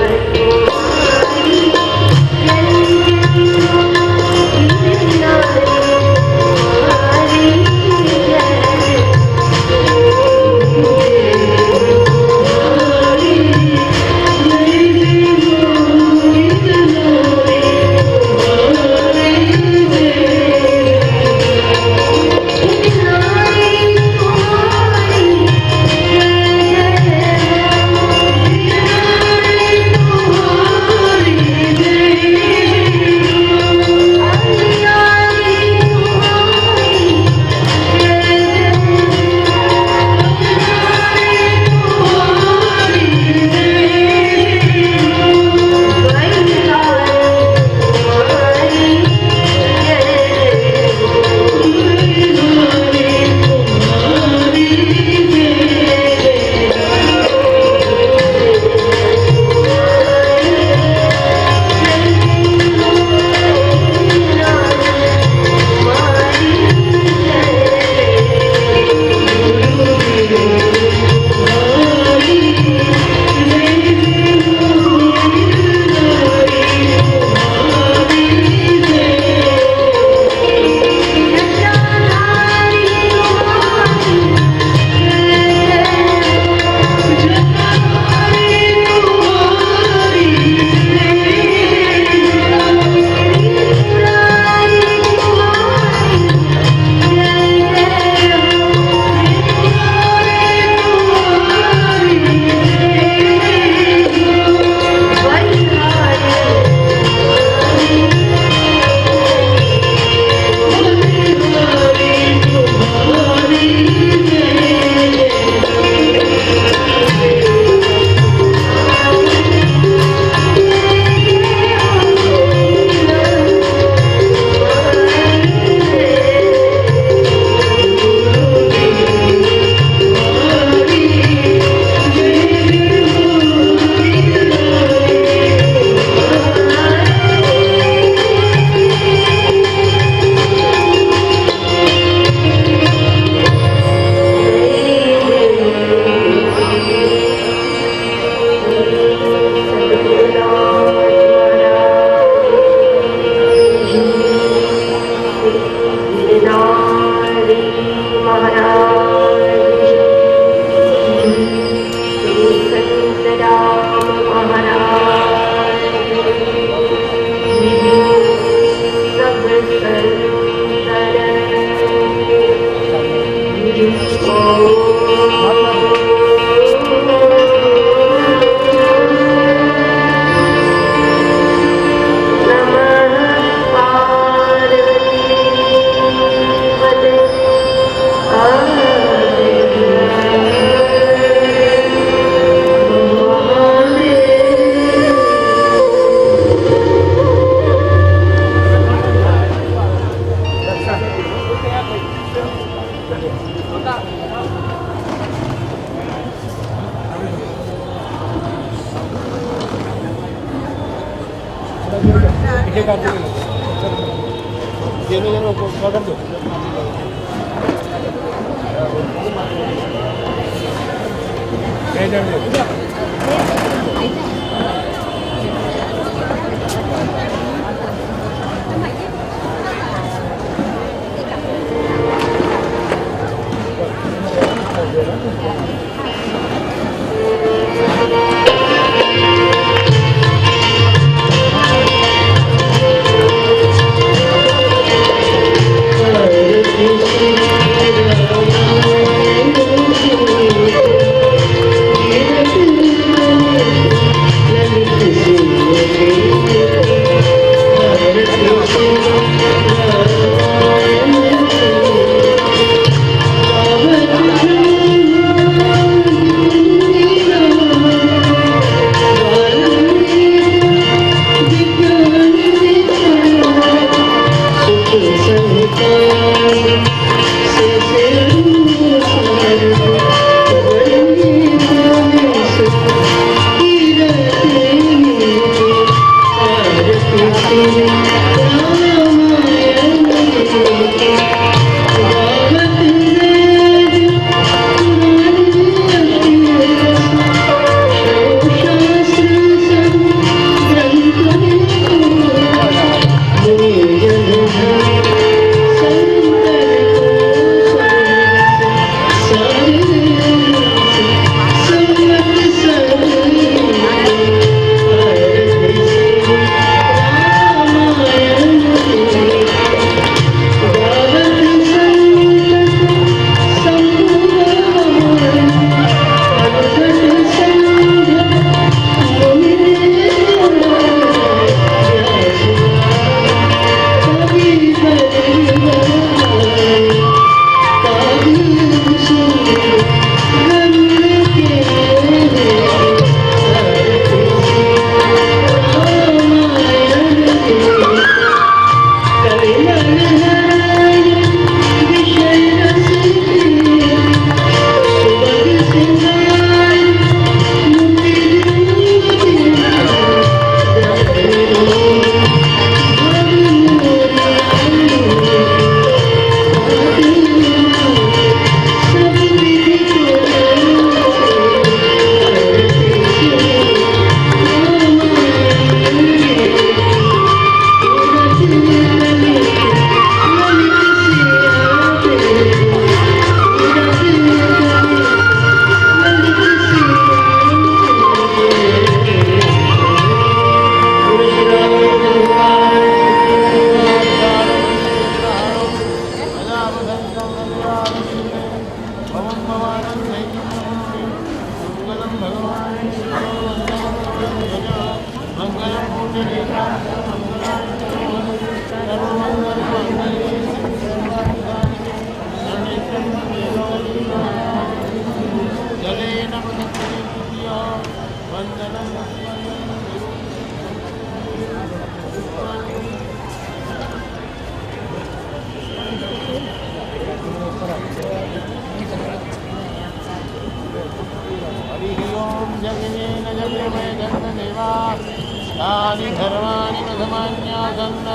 Speaker 2: तानि धर्माणि प्रथमान्यासन्न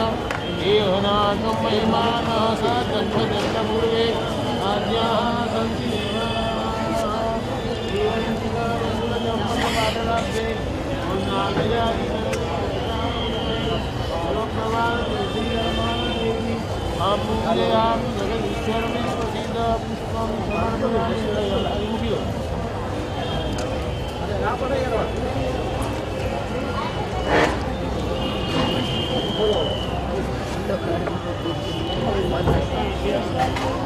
Speaker 2: देहनाथं महिमानः स तन्मजन्तपूर्वे आद्याः सन्ति पूजयामि जगदीश्वरं प्रसीद पुष्पं समर्पयामि।
Speaker 1: Yes.